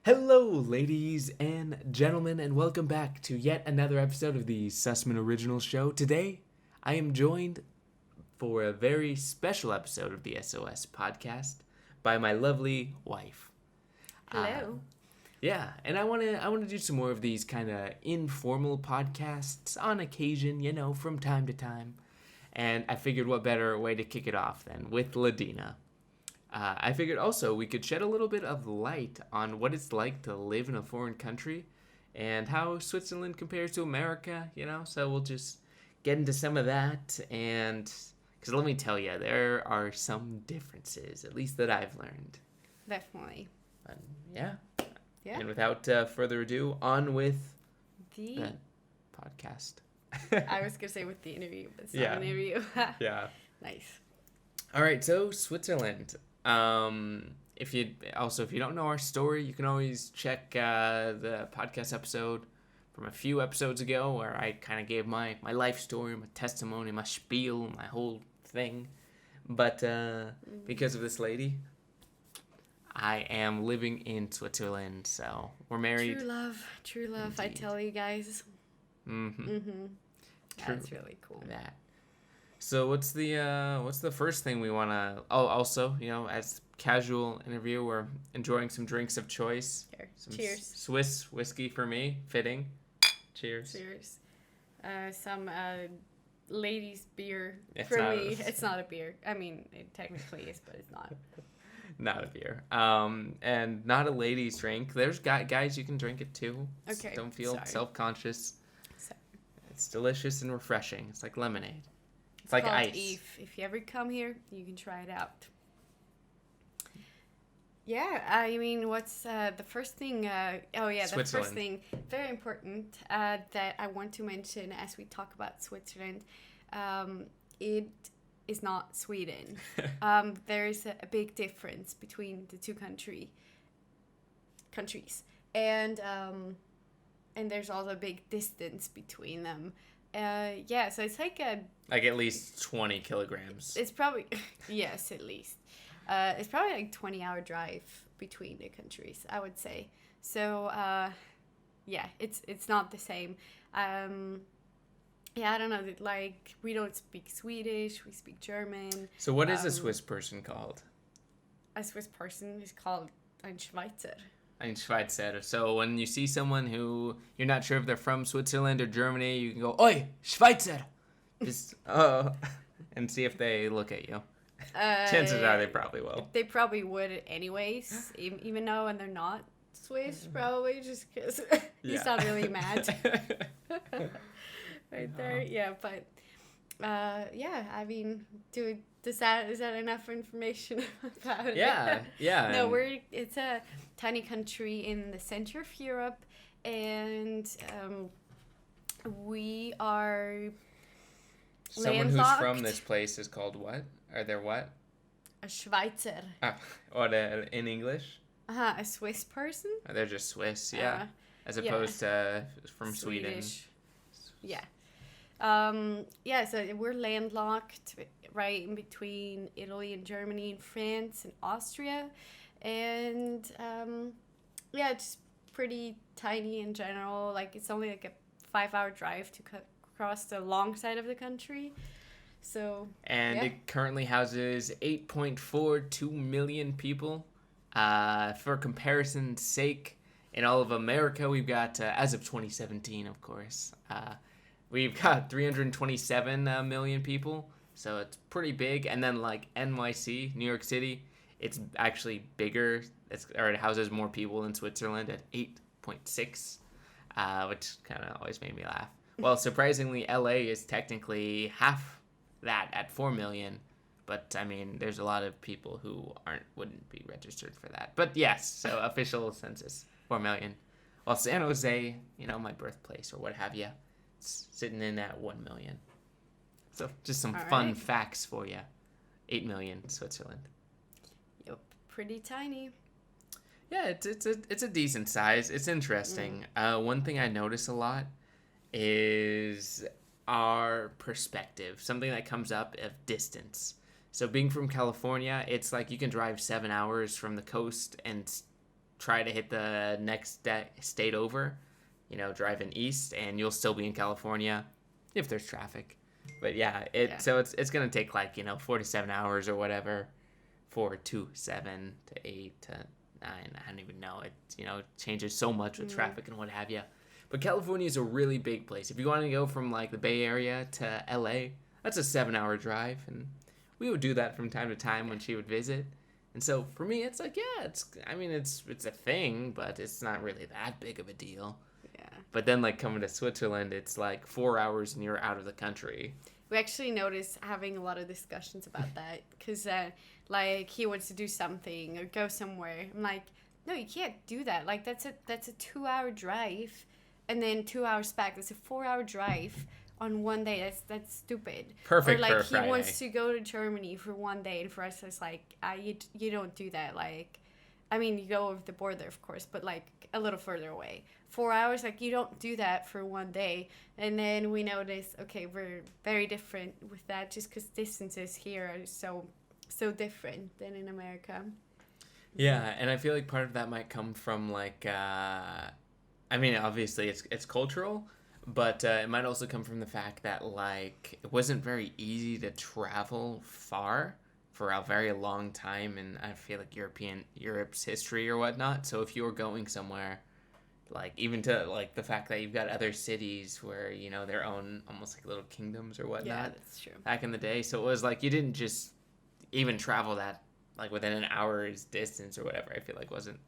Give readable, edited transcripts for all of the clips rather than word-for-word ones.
Hello, ladies and gentlemen, and welcome back to yet another episode of the Sussman Original Show. Today, I am joined for a very special episode of the SOS Podcast by my lovely wife. Hello. Yeah, and I want to do some more of these kind of informal podcasts on occasion, from time to time. And I figured what better way to kick it off than with Ladina. I figured also we could shed a little bit of light on what it's like to live in a foreign country and how Switzerland compares to America, So we'll just get into some of that. And because let me tell you, there are some differences, at least that I've learned. Definitely. Yeah. Yeah. And without further ado, on with the podcast. I was going to say with the interview, but it's not an interview. Yeah. Nice. All right, so Switzerland. If you don't know our story, you can always check the podcast episode from a few episodes ago where I kind of gave my life story, my testimony, my spiel, my whole thing. But because of this lady, I am living in Switzerland, so we're married. True love. Indeed. I tell you guys. That's really cool. That. So what's the first thing we want to... Oh, also, as casual interview, we're enjoying some drinks of choice. Cheers. Swiss whiskey for me. Fitting. Cheers. Some ladies' beer for me. It's not a beer. I mean, it technically is, but it's not. Not a beer. And not a ladies' drink. There's guys you can drink it too. Okay. Don't feel self-conscious. Sorry. It's delicious and refreshing. It's like lemonade. It's like ice. If you ever come here, you can try it out. Yeah, I mean, what's the first thing? The first thing, very important, that I want to mention as we talk about Switzerland. It is not Sweden. There is a big difference between the two countries, and there's also a big distance between them. So it's like at least 20 kilograms. It's probably yes, at least. It's probably like 20-hour drive between the countries, I would say. So it's not the same. I don't know. Like, we don't speak Swedish. We speak German. So what is a Swiss person called? A Swiss person is called ein Schweizer. Ein Schweizer. So when you see someone who you're not sure if they're from Switzerland or Germany, you can go, "Oi, Schweizer!" Just and see if they look at you. Chances are they probably will. They probably would anyways, even though when they're not Swiss, probably just because he's not really mad. Right there, yeah. But I mean, is that enough information about it? Yeah. No, it's a tiny country in the center of Europe, and we are someone landlocked. Who's from this place is called what? Are there what? A Schweizer. Or in English? A Swiss person? Oh, they're just Swiss, yeah. As opposed to from Swedish. Sweden. Yeah. So we're landlocked right in between Italy and Germany and France and Austria. And it's pretty tiny in general. Like, it's only like a 5-hour drive to across the long side of the country. So, it currently houses 8.42 million people. For comparison's sake, in all of America, we've got, as of 2017, of course, we've got 327 million people. So it's pretty big. And then, like, NYC, New York City, it's actually bigger. It houses more people than Switzerland at 8.6, which kind of always made me laugh. Well, surprisingly, LA is technically half that at 4 million, but I mean, there's a lot of people who wouldn't be registered for that. But yes, so official census 4 million. Well, San Jose, my birthplace or what have you, it's sitting in at 1 million. So just some fun facts for you. 8 million Switzerland. Yep, pretty tiny. Yeah, it's a decent size. It's interesting. One thing I notice a lot is our perspective, something that comes up of distance. So being from California, it's like you can drive 7 hours from the coast and try to hit the next state over, driving east, and you'll still be in California if there's traffic. But yeah, so it's gonna take 4 to 7 hours or whatever, 4 to 7 to 8 to 9. I don't even know. It changes so much with traffic and what have you. But California is a really big place. If you want to go from the Bay Area to LA, that's a 7-hour drive, and we would do that from time to time when she would visit. And so for me, it's it's a thing, but it's not really that big of a deal. Yeah. But then coming to Switzerland, it's 4 hours and you're out of the country. We actually noticed having a lot of discussions about that because he wants to do something or go somewhere. I'm like, no, you can't do that. That's a 2-hour drive, and then 2 hours back. That's a 4-hour drive on one day. That's stupid. Perfect. Or for a he Friday. wants to go to Germany for one day, and for us it's you don't do that. You go over the border, of course, but a little further away. 4 hours, you don't do that for one day. And then we notice, okay, we're very different with that, just because distances here are so different than in America. Yeah, and I feel like part of that might come from obviously it's cultural, but it might also come from the fact that it wasn't very easy to travel far for a very long time, and I feel like Europe's history or whatnot. So if you were going somewhere, even to the fact that you've got other cities where their own almost little kingdoms or whatnot. Yeah, that's true. Back in the day, so it was you didn't just even travel that within an hour's distance or whatever. I feel wasn't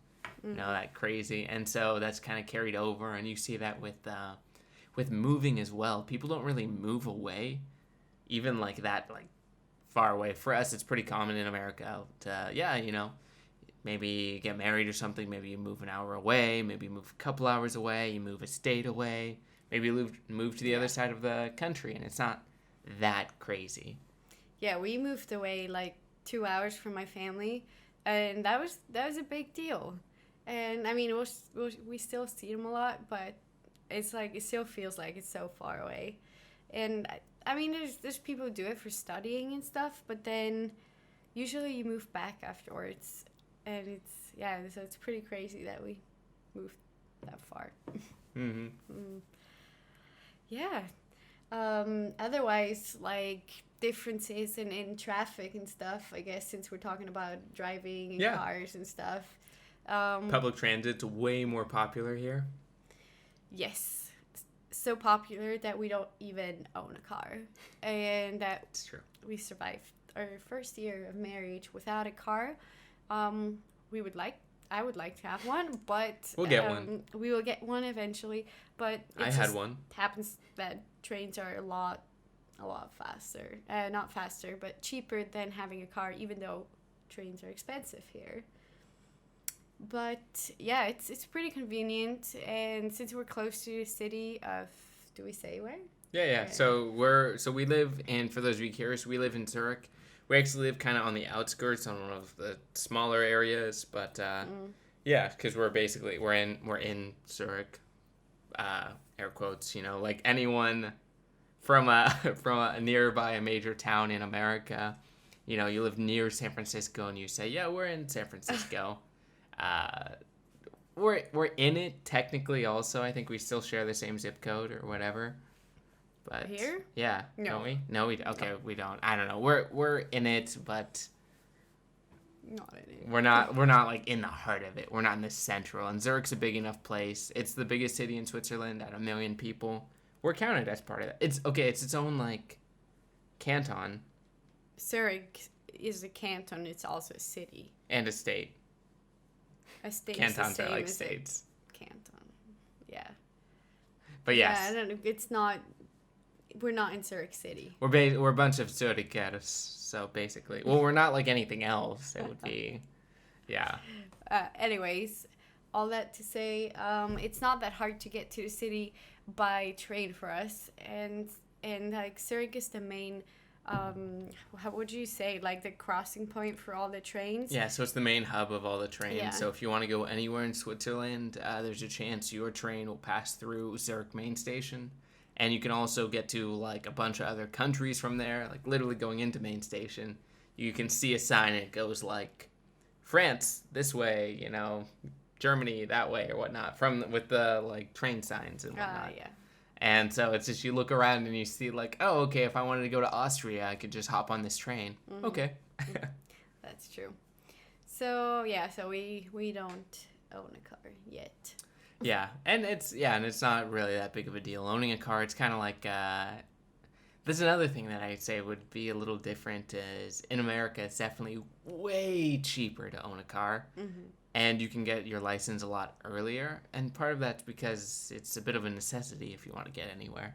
that crazy, and so that's kind of carried over, and you see that with moving as well. People don't really move away, even that far away. For us, it's pretty common in America to maybe get married or something. Maybe you move an hour away, maybe you move a couple hours away, you move a state away, maybe you move to the other side of the country, and it's not that crazy. Yeah, we moved away 2 hours from my family, and that was a big deal. And we still see them a lot, but it's it still feels like it's so far away. And there's people who do it for studying and stuff, but then usually you move back afterwards, and so it's pretty crazy that we moved that far. Mm-hmm. Yeah. Otherwise, differences in traffic and stuff, I guess, since we're talking about driving and cars and stuff. Public transit's way more popular here. Yes. So popular that we don't even own a car. And that's true. We survived our first year of marriage without a car. I would like to have one, but we'll get one. We will get one eventually, but I had one. Happens that trains are a lot faster. Not faster, but cheaper than having a car, even though trains are expensive here. But yeah, it's pretty convenient, and since we're close to the city of, do we say where? Yeah. So we live in, for those of you curious, we live in Zurich. We actually live kind of on the outskirts, on one of the smaller areas, but because we're in Zurich, air quotes. Anyone from a nearby a major town in America, you live near San Francisco and you say, yeah, we're in San Francisco. We're in it technically. Also, I think we still share the same zip code or whatever. But here? Yeah. No. Don't we? No, we okay. No. We don't. I don't know. We're in it, but not in it. We're not in the heart of it. We're not in the central. And Zurich's a big enough place. It's the biggest city in Switzerland at 1 million people. We're counted as part of that. It's its own canton. Zurich is a canton. It's also a city and a state. A state. Cantons are like states. Canton. Yeah. But yes. Yeah, I don't know. It's not. We're not in Zurich City. We're a bunch of Zurichers, so basically. Well, we're not like anything else. It would be, yeah. Anyways, all that to say, it's not that hard to get to the city by train for us, and Zurich is the main. How would you say, the crossing point for all the trains? Yeah, so it's the main hub of all the trains. Yeah. So if you want to go anywhere in Switzerland, there's a chance your train will pass through Zurich main station. And you can also get to a bunch of other countries from there, literally going into main station. You can see a sign and it goes France this way, Germany that way or whatnot with the like train signs and whatnot. Yeah. And so it's just you look around and you see like, oh, okay, if I wanted to go to Austria, I could just hop on this train. Mm-hmm. Okay. That's true. So yeah, so we don't own a car yet. Yeah, and it's not really that big of a deal. Owning a car, it's kind of like there's another thing that I'd say would be a little different is in America, it's definitely way cheaper to own a car. Mm-hmm. And you can get your license a lot earlier. And part of that's because it's a bit of a necessity if you want to get anywhere.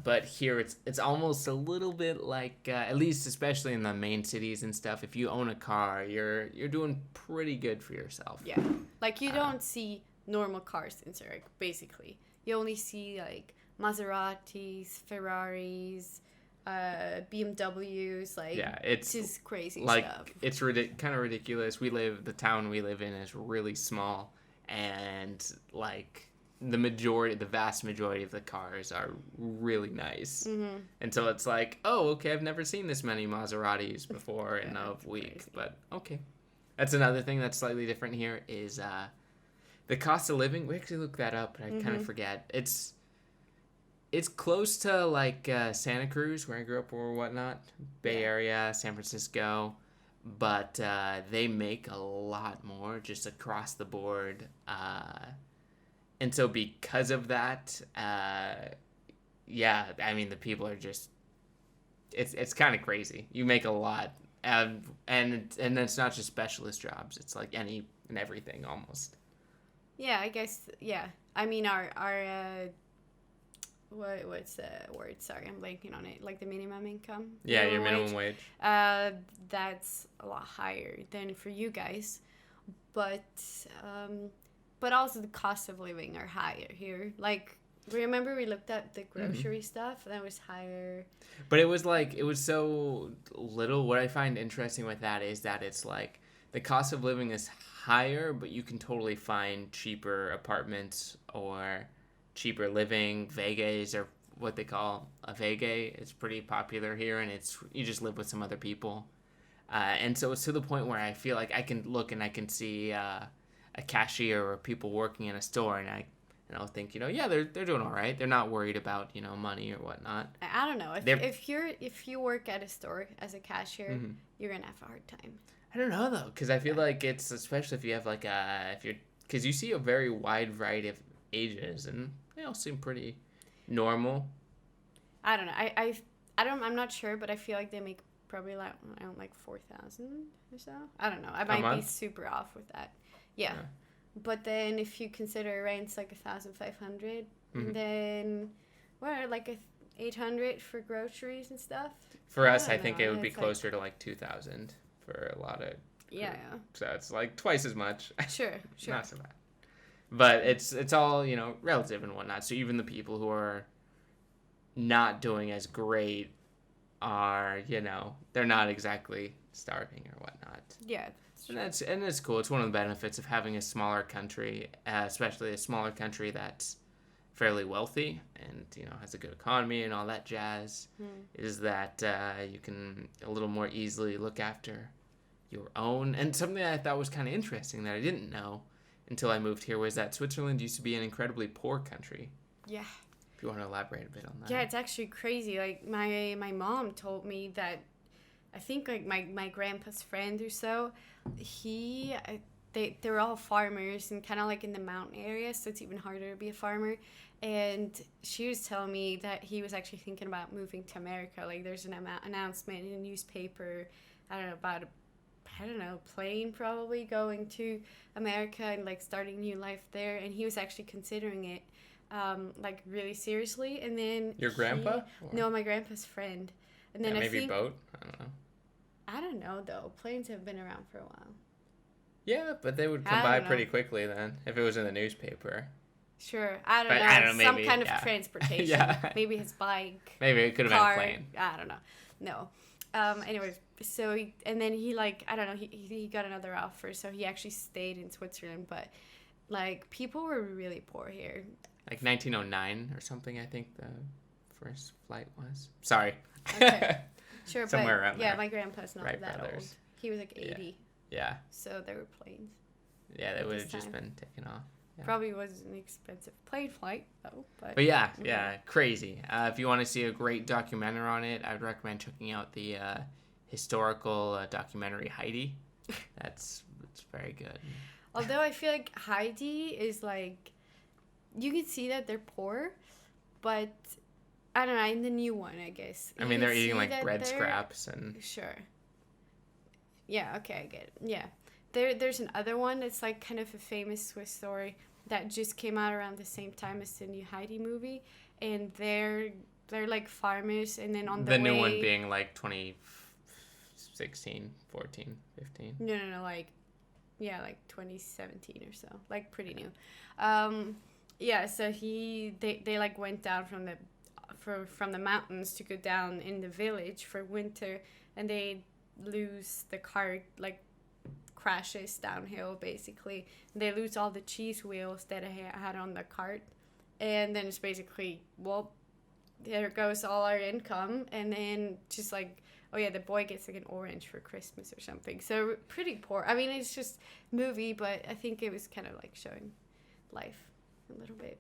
But here it's almost a little bit like, at least especially in the main cities and stuff, if you own a car, you're doing pretty good for yourself. Yeah. Like you don't see normal cars in Zurich, basically. You only see like Maseratis, Ferraris, BMWs, like it's just crazy like, stuff. It's kind of ridiculous. The town we live in is really small, and like the vast majority of the cars are really nice. Mm-hmm. And so it's like, oh, okay, I've never seen this many Maseratis before in a week, crazy. but okay. That's another thing that's slightly different here is the cost of living. We actually looked that up, but I kind of forget. It's close to like Santa Cruz, where I grew up or whatnot, Bay Area, San Francisco, but they make a lot more just across the board. And so because of that, I mean, the people are just, it's kind of crazy. You make a lot. And it's not just specialist jobs. It's like any and everything almost. Yeah, I guess, yeah. I mean, our what's the word? Sorry, I'm blanking on it. Like the minimum income. Yeah, your minimum wage. That's a lot higher than for you guys, but also the cost of living are higher here. Like, remember we looked at the grocery stuff that was higher. But it was so little. What I find interesting with that is that it's like the cost of living is higher, but you can totally find cheaper apartments or cheaper living. Vegas, or what they call a vege, it's pretty popular here, and you just live with some other people. And so it's to the point where I feel like I can look and I can see a cashier or people working in a store, and I'll think, they're doing all right. They're not worried about, money or whatnot. I don't know. If you work at a store as a cashier, you're going to have a hard time. I don't know, though, because I feel like it's, especially if you have because you see a very wide variety of ages, and they all seem pretty normal. I don't know. I'm not sure, but I feel like they make probably like 4,000 or so. I don't know. I might be super off with that. Yeah. But then if you consider rent's like 1,500, then like 800 for groceries and stuff. For us, I think it would be closer to like 2,000 for a lot of. Yeah. So it's like twice as much. Sure. Not so bad. But it's all, relative and whatnot. So even the people who are not doing as great are, they're not exactly starving or whatnot. Yeah. And it's cool. It's one of the benefits of having a smaller country, especially a smaller country that's fairly wealthy and has a good economy and all that jazz. Is that you can a little more easily look after your own. And something that I thought was kind of interesting that I didn't know until I moved here was that Switzerland used to be an incredibly poor country. Yeah. If you want to elaborate a bit on that. Yeah, it's actually crazy. Like my mom told me that I think like my grandpa's friend or so, they're all farmers and kind of like in the mountain area, so it's even harder to be a farmer. And she was telling me that he was actually thinking about moving to America. Like there's an announcement in a newspaper, about a plane probably going to America and like starting new life there. And he was actually considering it, like really seriously. And then your grandpa? No, my grandpa's friend. And then maybe boat. I don't know. I don't know though. Planes have been around for a while. Yeah, but they would come by pretty quickly then if it was in the newspaper. Sure, I don't know. Maybe, some kind of transportation. Yeah. Maybe his bike. Maybe it could have been a plane. I don't know. No. Anyways, so and then he he got another offer, so he actually stayed in Switzerland. But like people were really poor here. Like 1909 or something, I think the first flight was. Sorry. Okay. Sure, somewhere around there. Yeah, my grandpa's not that old. He was like 80. Yeah. So there were planes. Yeah, they at would this have just time. been taken off. Yeah. Probably was an expensive plane flight though. But yeah, crazy. If you want to see a great documentary on it, I would recommend checking out the historical documentary Heidi. It's very good. Although I feel like Heidi is like, you can see that they're poor, but I don't know, in the new one, I guess. I mean, they're eating like bread scraps and... Sure. Yeah, okay, I get it. Yeah. There's another one that's like kind of a famous Swiss story that just came out around the same time as the new Heidi movie. And they're like farmers, and then on the way... The new one being like 2016, 14, 15. No, like... Yeah, like 2017 or so. Like, pretty new. Yeah, so they like went down from the mountains to go down in the village for winter, and they lose the car, like crashes downhill basically. They lose all the cheese wheels that I had on the cart, and then it's basically, well, there goes all our income, and then just like, oh yeah, the boy gets like an orange for Christmas or something. So pretty poor. I mean, it's just movie, but I think it was kind of like showing life a little bit.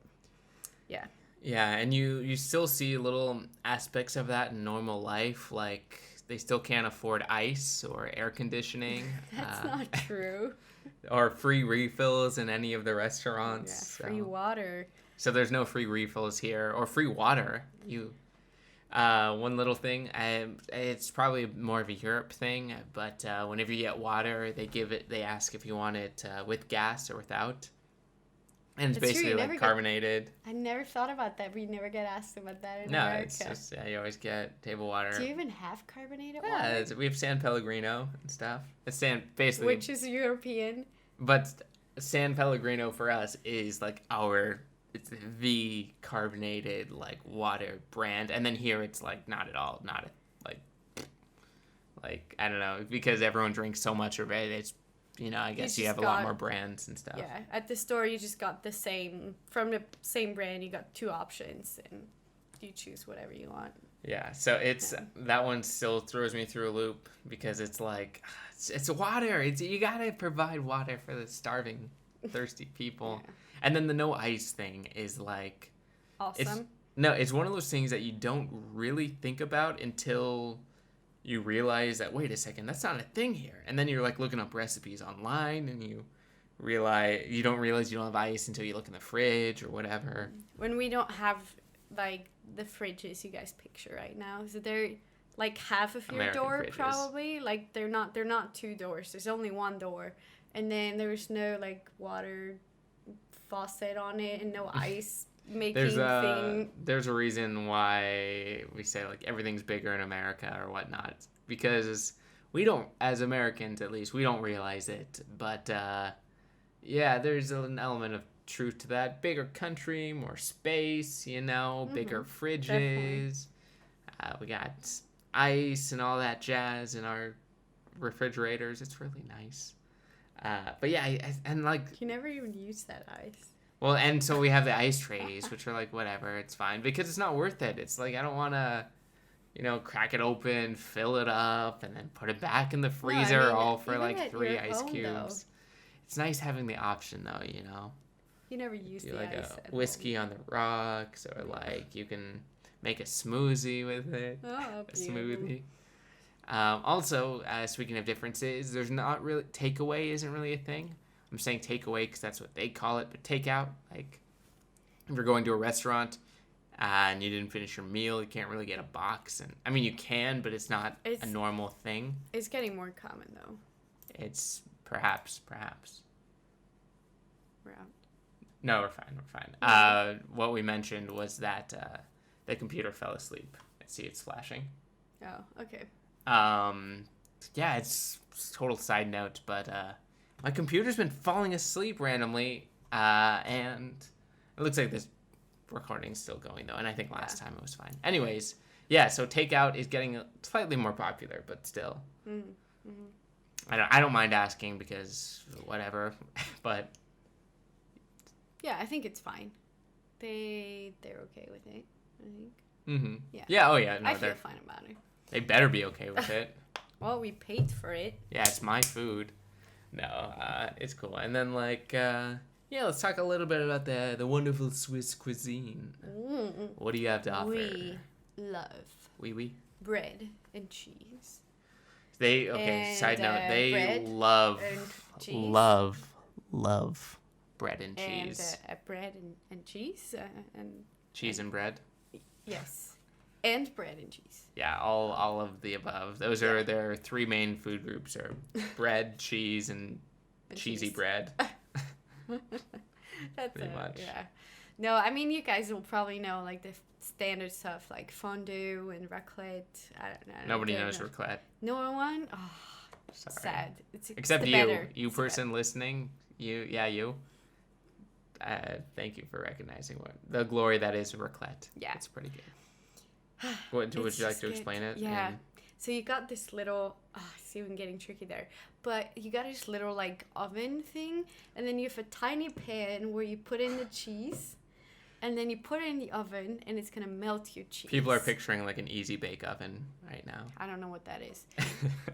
Yeah. Yeah, and you still see little aspects of that in normal life, like they still can't afford ice or air conditioning. That's not true. Or free refills in any of the restaurants. Yeah, free water. So there's no free refills here, or free water. One little thing, it's probably more of a Europe thing, but whenever you get water, they ask if you want it with gas or without. And it's basically like carbonated. I never thought about that. We never get asked about that in America. No, it's just, you always get table water. Do you even have carbonated water? Yeah, we have San Pellegrino and stuff. It's basically... Which is European. But San Pellegrino for us is like it's the carbonated like water brand, and then here it's like not at all, like I don't know, because everyone drinks so much of it. It's, I guess you have a lot more brands and stuff. Yeah, at the store you just got from the same brand. You got 2 options, and you choose whatever you want. Yeah, so that one still throws me through a loop because it's like it's water. You gotta provide water for the starving, thirsty people. Yeah. And then the no ice thing is like awesome. It's one of those things that you don't really think about until you realize that, wait a second, that's not a thing here. And then you're like looking up recipes online, and you don't realize you don't have ice until you look in the fridge or whatever. When we don't have like the fridges you guys picture right now, so they're like half of your American door fridges. Probably. Like they're not 2 doors. There's only 1 door, and then there's no like water faucet on it and no ice making thing. There's a reason why we say like everything's bigger in America or whatnot, because we don't, as Americans at least, we don't realize it. But yeah, there's an element of truth to that. Bigger country, more space, bigger fridges. We got ice and all that jazz in our refrigerators. It's really nice. But yeah, and like... You never even use that ice. Well, and so we have the ice trays, which are like, whatever, it's fine. Because it's not worth it. It's like, I don't want to, crack it open, fill it up, and then put it back in the freezer all for like 3 ice cubes. Though. It's nice having the option, though, You never use the like ice. A whiskey on the rocks, or like you can make a smoothie with it. Oh, a smoothie. Also, speaking of differences, there's not really... Takeaway isn't really a thing. I'm saying takeaway because that's what they call it, but takeout, like, if you're going to a restaurant and you didn't finish your meal, you can't really get a box. And I mean, you can, but it's not a normal thing. It's getting more common, though. It's perhaps. We're out. No, we're fine. What we mentioned was that the computer fell asleep. I see it's flashing. Oh, okay. Yeah, it's total side note, but my computer's been falling asleep randomly, and it looks like this recording's still going, though, and I think last time it was fine. Anyways, yeah, so takeout is getting slightly more popular, but still. Mm-hmm. I don't mind asking because whatever, but... Yeah, I think it's fine. They're okay with it, I think. Mm-hmm. Yeah. Yeah, oh yeah. No, I feel fine about it. They better be okay with it. Well, we paid for it. Yeah, it's my food. No, it's cool. And then like let's talk a little bit about the wonderful Swiss cuisine. What do you have to offer? We love Oui. bread and cheese. Side note, they bread love and cheese. love bread and cheese. And bread and cheese and cheese and bread. Yes. And bread and cheese. Yeah, all of the above. Those are their three main food groups: are bread, cheese, and cheesy cheese. bread. That's pretty much. Yeah. No, I mean you guys will probably know like the standard stuff like fondue and raclette. I don't know. Nobody knows raclette. No one. Oh, sorry. Sad. Except the you, better. you person listening. You. Thank you for recognizing the glory that is raclette. Yeah, it's pretty good. Would you like to explain it? Yeah. So you got this little, see I'm getting tricky there, but you got this little like oven thing, and then you have a tiny pan where you put in the cheese, and then you put it in the oven, and it's gonna melt your cheese. People are picturing like an easy bake oven right now. I don't know what that is.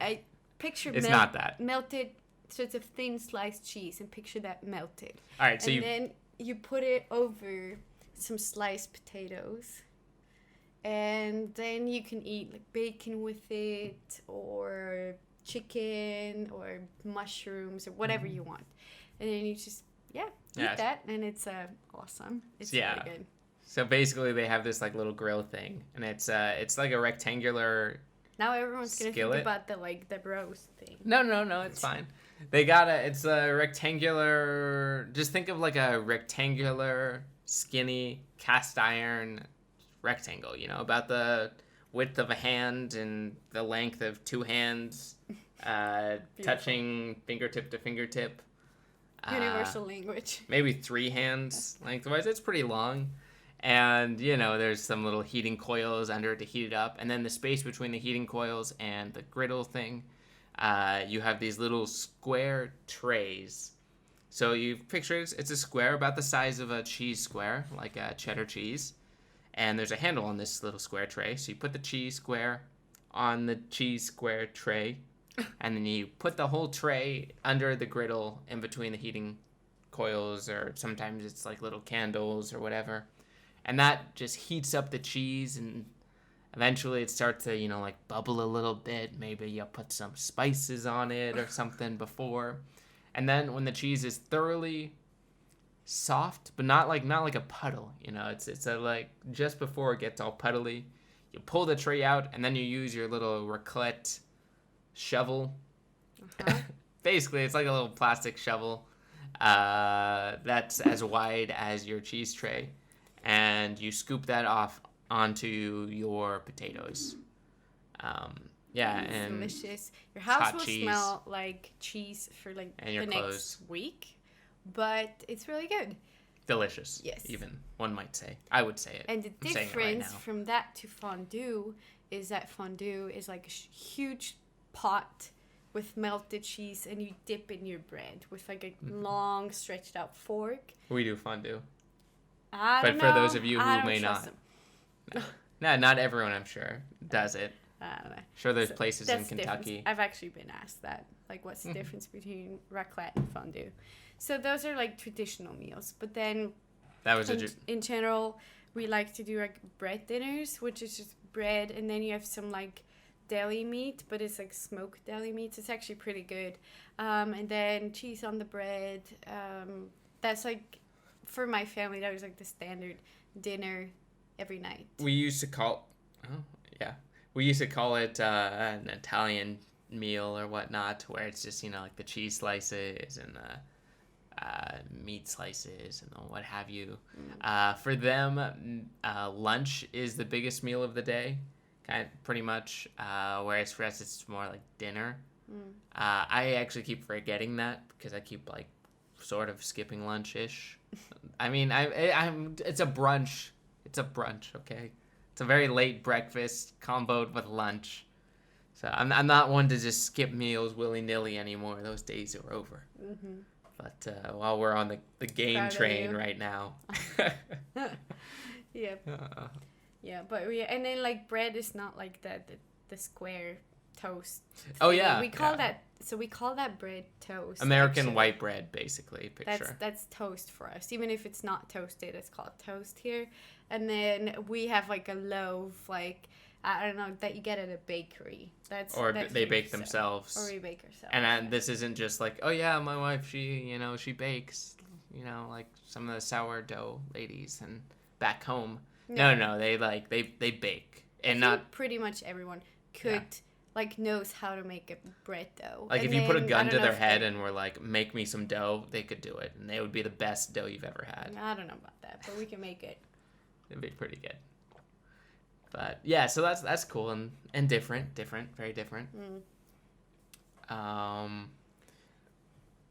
I picture it's not that melted sort of thin sliced cheese, and picture that melted. All right, so then you put it over some sliced potatoes. And then you can eat like bacon with it, or chicken, or mushrooms, or whatever you want. And then you just eat that, and it's awesome. It's really good. So basically, they have this like little grill thing, and it's like a rectangular. Now everyone's gonna skillet. think about the roast thing. No, it's fine. It's a rectangular. Just think of like a rectangular, skinny cast iron rectangle, about the width of a hand and the length of two hands, touching fingertip to fingertip. Universal language. Maybe 3 hands lengthwise. It's pretty long. And, there's some little heating coils under it to heat it up. And then the space between the heating coils and the griddle thing, you have these little square trays. So you picture it's a square about the size of a cheese square, like a cheddar cheese. And there's a handle on this little square tray. So you put the cheese square on the cheese square tray. And then you put the whole tray under the griddle in between the heating coils. Or sometimes it's like little candles or whatever. And that just heats up the cheese. And eventually it starts to, like bubble a little bit. Maybe you put some spices on it or something before. And then when the cheese is thoroughly soft, but not like a puddle, it's a, like just before it gets all puddly, you pull the tray out, and then you use your little raclette shovel. Basically it's like a little plastic shovel that's as wide as your cheese tray, and you scoop that off onto your potatoes. And delicious. Your house will smell like cheese for like the next week. But it's really good. Delicious. Yes. Even, one might say. I would say it. And the difference from that to fondue is that fondue is like a huge pot with melted cheese, and you dip in your bread with like a long stretched out fork. We do fondue. But for those of you who may not. No, not everyone, I'm sure, does it. I don't know. Sure, there's places in Kentucky. I've actually been asked that. Like, what's the difference between raclette and fondue? So those are like traditional meals. But then in general, we like to do like bread dinners, which is just bread. And then you have some like deli meat, but it's like smoked deli meat. It's actually pretty good. And then cheese on the bread. That's like, for my family, that was like the standard dinner every night. We used to call it an Italian meal or whatnot, where it's just, like the cheese slices and the meat slices and what have you. For them, lunch is the biggest meal of the day, pretty much, whereas for us it's more like dinner. I actually keep forgetting that because I keep like sort of skipping lunch-ish. I mean, it's a brunch. It's a brunch, okay? It's a very late breakfast comboed with lunch. So I'm not one to just skip meals willy-nilly anymore. Those days are over. Mm-hmm. But while we're on the game train right now. Yeah. Yeah, but and then like bread is not like the square toast. Oh thingy. yeah, we call that. So we call that bread toast. American actually. white bread, basically. Picture. That's toast for us. Even if it's not toasted, it's called toast here. And then we have like a loaf, like I don't know, that you get at a bakery. That's They bake themselves. Or we bake ourselves. And this isn't just like, oh yeah, my wife, she bakes, like some of the sourdough ladies and back home. No, they bake. And not pretty much everyone knows how to make a bread dough. Like, if you put a gun to their head and were like, make me some dough, they could do it. And they would be the best dough you've ever had. I don't know about that, but we can make it. It'd be pretty good. But, yeah, so that's cool and different, very different.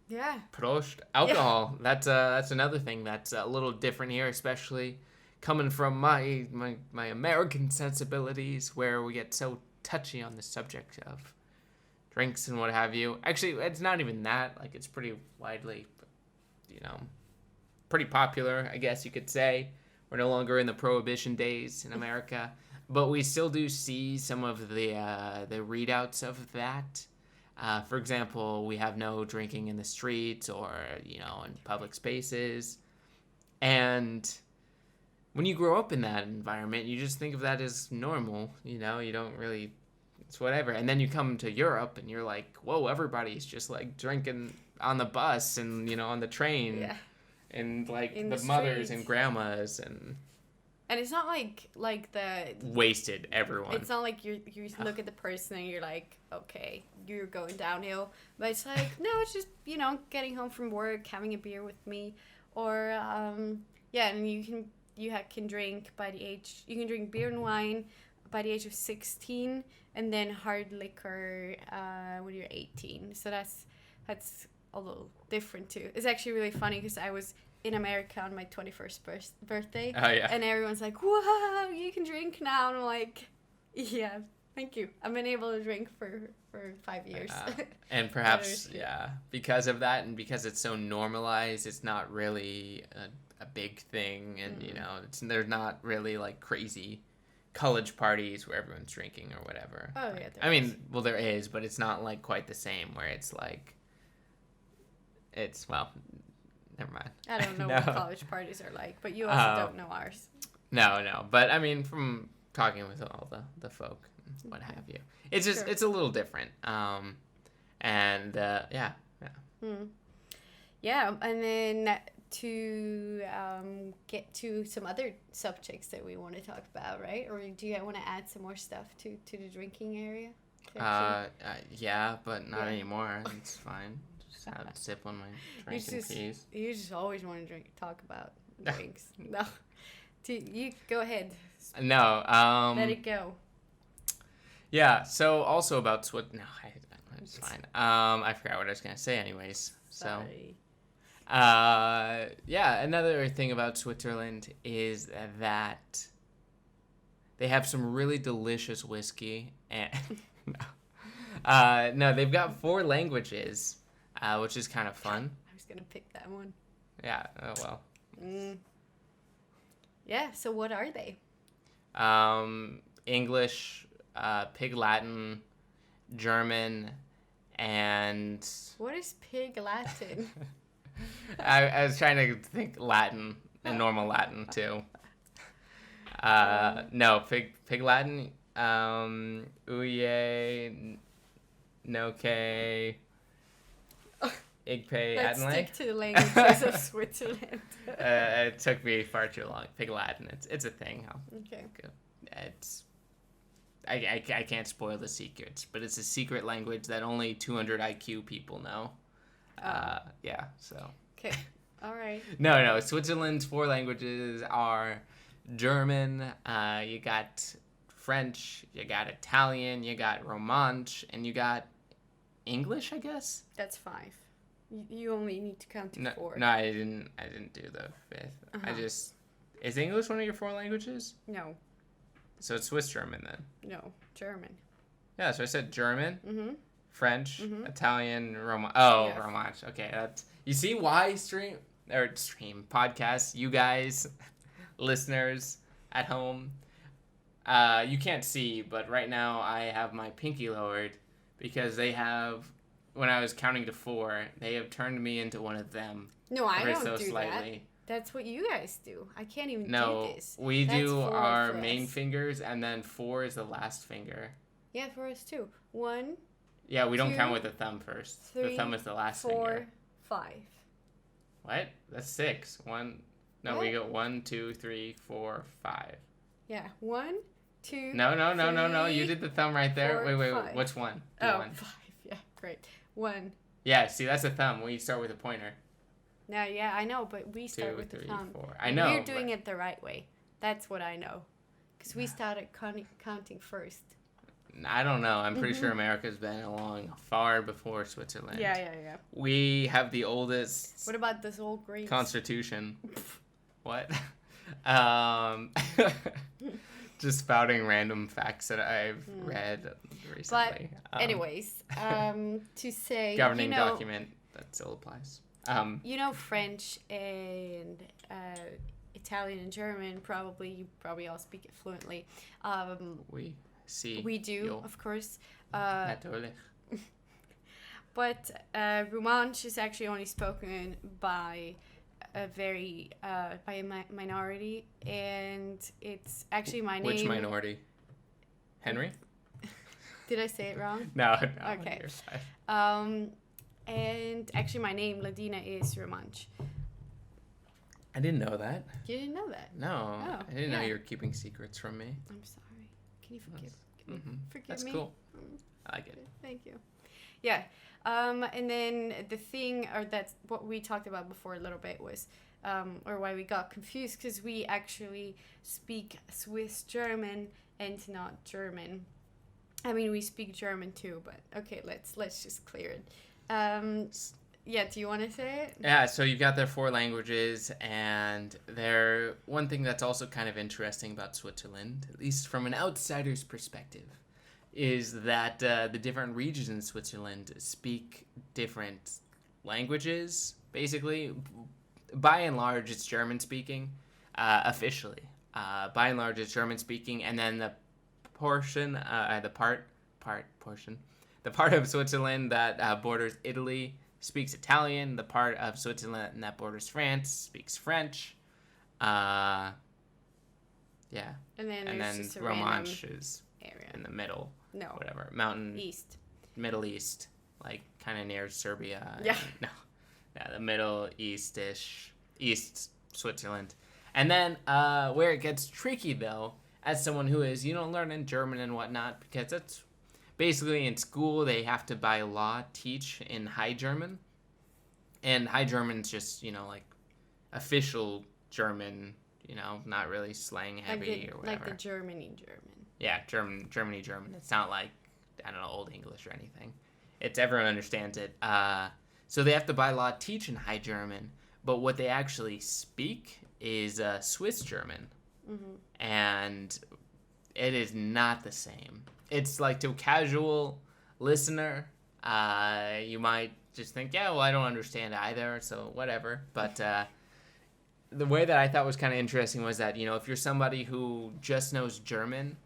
Yeah. Prost. Alcohol. Yeah. That's another thing that's a little different here, especially coming from my American sensibilities, where we get so touchy on the subject of drinks and what have you. Actually, it's not even that. Like, it's pretty widely, pretty popular, I guess you could say. We're no longer in the Prohibition days in America, but we still do see some of the readouts of that. For example, we have no drinking in the streets or, in public spaces. And when you grow up in that environment, you just think of that as normal, you don't really, it's whatever. And then you come to Europe and you're like, whoa, everybody's just like drinking on the bus and, on the train. Yeah. And like in the mothers and grandmas and it's not like the wasted everyone. It's not like you look at the person and you're like, okay, you're going downhill. But it's like, no, it's just getting home from work, having a beer with me, or and you can drink you can drink beer and wine by the age of 16, and then hard liquor when you're 18. So that's a little different too. It's actually really funny because I was in America on my 21st birthday. Oh, yeah. And everyone's like, wow, you can drink now. And I'm like, yeah, thank you. I've been able to drink for 5 years. And perhaps, because of that and because it's so normalized, it's not really a big thing. And, there's not really like crazy college parties where everyone's drinking or whatever. Oh, yeah. There is, but it's not like quite the same where it's like, never mind. I don't know what college parties are like, but you also don't know ours. No. But, from talking with all the folk and what have you, it's just, it's a little different. Yeah. Yeah, and then to get to some other subjects that we want to talk about, right? Or do you want to add some more stuff to the drinking area? Yeah, but not anymore. It's fine. Just have a sip on my drinking teas. You just always want to talk about drinks. No. You go ahead. No. Let it go. Yeah, so also about no, it's fine. I forgot what I was going to say anyways. Sorry. So, another thing about Switzerland is that they have some really delicious whiskey. And no, they've got 4 languages, which is kind of fun. I was going to pick that one. Yeah, oh well. Yeah, so what are they? English, Pig Latin, German, and... What is Pig Latin? I was trying to think Latin and normal Latin too. No, Pig Latin, Uye, Noke, Igpe, Let's Adenle. stick to the languages of Switzerland. It took me far too long. Pig Latin, it's a thing. Okay. It's I can't spoil the secrets, but it's a secret language that only 200 IQ people know. Yeah, so. Okay, all right. No, Switzerland's 4 languages are German, you got French, you got Italian, you got Romansh, and you got English, I guess? That's 5. You only need to count to 4. No, I didn't do the 5th. Is English one of your 4 languages? No. So it's Swiss German then? No, German. Yeah, so I said German, French, Italian, Romansh. Romansh. Okay, you see why stream podcast, you guys, listeners at home, You can't see, but right now I have my pinky lowered because they have, when I was counting to 4, they have turned me into one of them. No, I ever don't so do slightly. that. That's what you guys do. I can't even No, do this. we That's do 4 our for main us. fingers, and then 4 is the last finger. Yeah, for us too. 1, Yeah, we don't 2, count with the thumb first. 3, the thumb is the last 4, finger. 5. What? That's 6. No, What? we go 1, 2, 3, 4, 5. Yeah, 1, 2. No. You 3, did the thumb right there. 4, Wait. 5. Which one? Do Oh, one. 5. Yeah, great. 1. Yeah, see, that's a thumb. We start with a pointer. No, yeah, I know, but we start 2, with the 3, thumb. 4. I know. We're doing it the right way. That's what I know. Because we started counting first. I don't know. I'm pretty sure America's been along far before Switzerland. Yeah. We have the oldest What about this old Greeks? constitution. What? Just spouting random facts that I've read recently. But anyways, to say governing document that still applies. French and Italian and German. You probably all speak it fluently. We do, of course. Natürlich. But Romansh is actually only spoken by a minority, and it's actually my name. Which minority? Henry? Did I say it wrong? No. Okay. You're fine. And actually my name, Ladina, is Romansh. I didn't know that. You didn't know that? No. Oh, I didn't know yeah. you were keeping secrets from me. I'm sorry. Can you forgive That's me? cool. I like it. Thank you. Yeah. And then the thing, or that's what we talked about before a little bit, was, or why we got confused, because we actually speak Swiss German and not German. I mean, we speak German too, but okay, let's just clear it. Yeah, do you want to say it? Yeah, so you've got their 4 languages, and one thing that's also kind of interesting about Switzerland, at least from an outsider's perspective, is that the different regions in Switzerland speak different languages, basically. By and large, it's German-speaking, officially. By and large, it's German-speaking, and then the part of Switzerland that borders Italy speaks Italian. The part of Switzerland that borders France speaks French. Yeah. And then just a Romansh is area in the middle. No. Whatever. Mountain. East. Middle East. Like kind of near Serbia. Yeah. No. Yeah, the Middle East-ish. East Switzerland. And then where it gets tricky, though, as someone who is, learning German and whatnot, because that's basically in school they have to, by law, teach in High German. And High German's just, like official German, not really slang heavy or whatever. Like the German. Yeah, Germany. It's not like, I don't know, Old English or anything. Everyone understands it. So they have to, by law, teach in High German. But what they actually speak is Swiss German. Mm-hmm. And it is not the same. It's like, to a casual listener, you might just think, yeah, well, I don't understand either, so whatever. But the way that I thought was kind of interesting was that, if you're somebody who just knows German,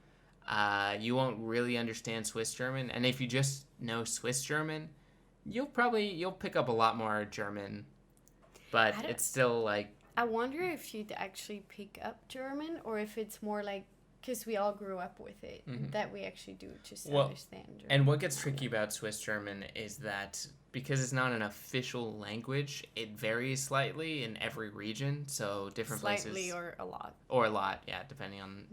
you won't really understand Swiss German. And if you just know Swiss German, you'll pick up a lot more German. But it's still like... I wonder if you'd actually pick up German, or if it's more like, because we all grew up with it, that we actually do just understand German. And what gets tricky about Swiss German is that because it's not an official language, it varies slightly in every region. So different places... Slightly or a lot. Or a lot, yeah, depending on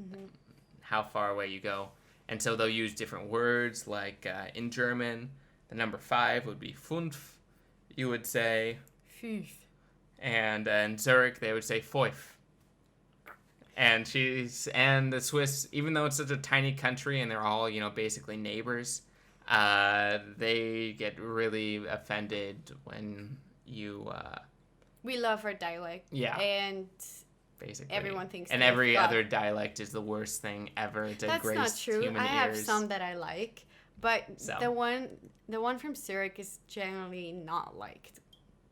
how far away you go. And so they'll use different words, like in German, the number 5 would be 5. You would say... 5. And in Zurich, they would say 5. And the Swiss, even though it's such a tiny country and they're all, basically neighbors, they get really offended when you... We love our dialect. Yeah. And basically everyone thinks... And every other dialect is the worst thing ever to grace human ears. That's not true. I have some that I like, but the one from Zurich is generally not liked.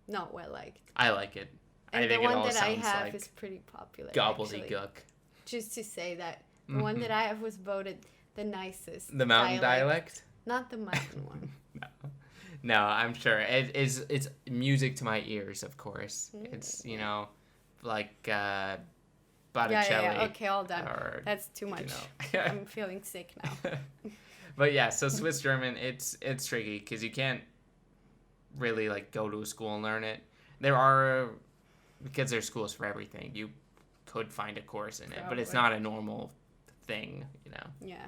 Not well liked. I like it. And I think the one it all that I sounds have like is pretty popular. gobbledygook. Just to say that The one that I have was voted the nicest. The mountain dialect? Not the mountain one. No, I'm sure. It's music to my ears, of course. It's, like Botticelli. Yeah. Okay, all done. That's too much. I'm feeling sick now. But yeah, so Swiss German, it's tricky because you can't really like go to a school and learn it. Because there's schools for everything. You could find a course in it, but it's not a normal thing, Yeah,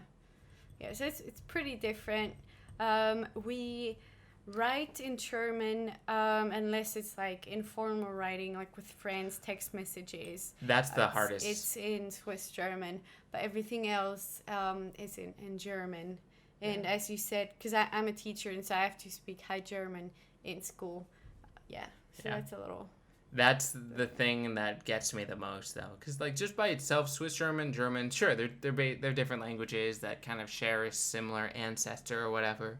so it's pretty different. We write in German unless it's like informal writing, like with friends, text messages. That's the hardest. It's in Swiss German, but everything else is in German. And as you said, because I'm a teacher, and so I have to speak High German in school. That's a little... That's the thing that gets me the most, though, because like just by itself, Swiss German, German, sure, they're different languages that kind of share a similar ancestor or whatever.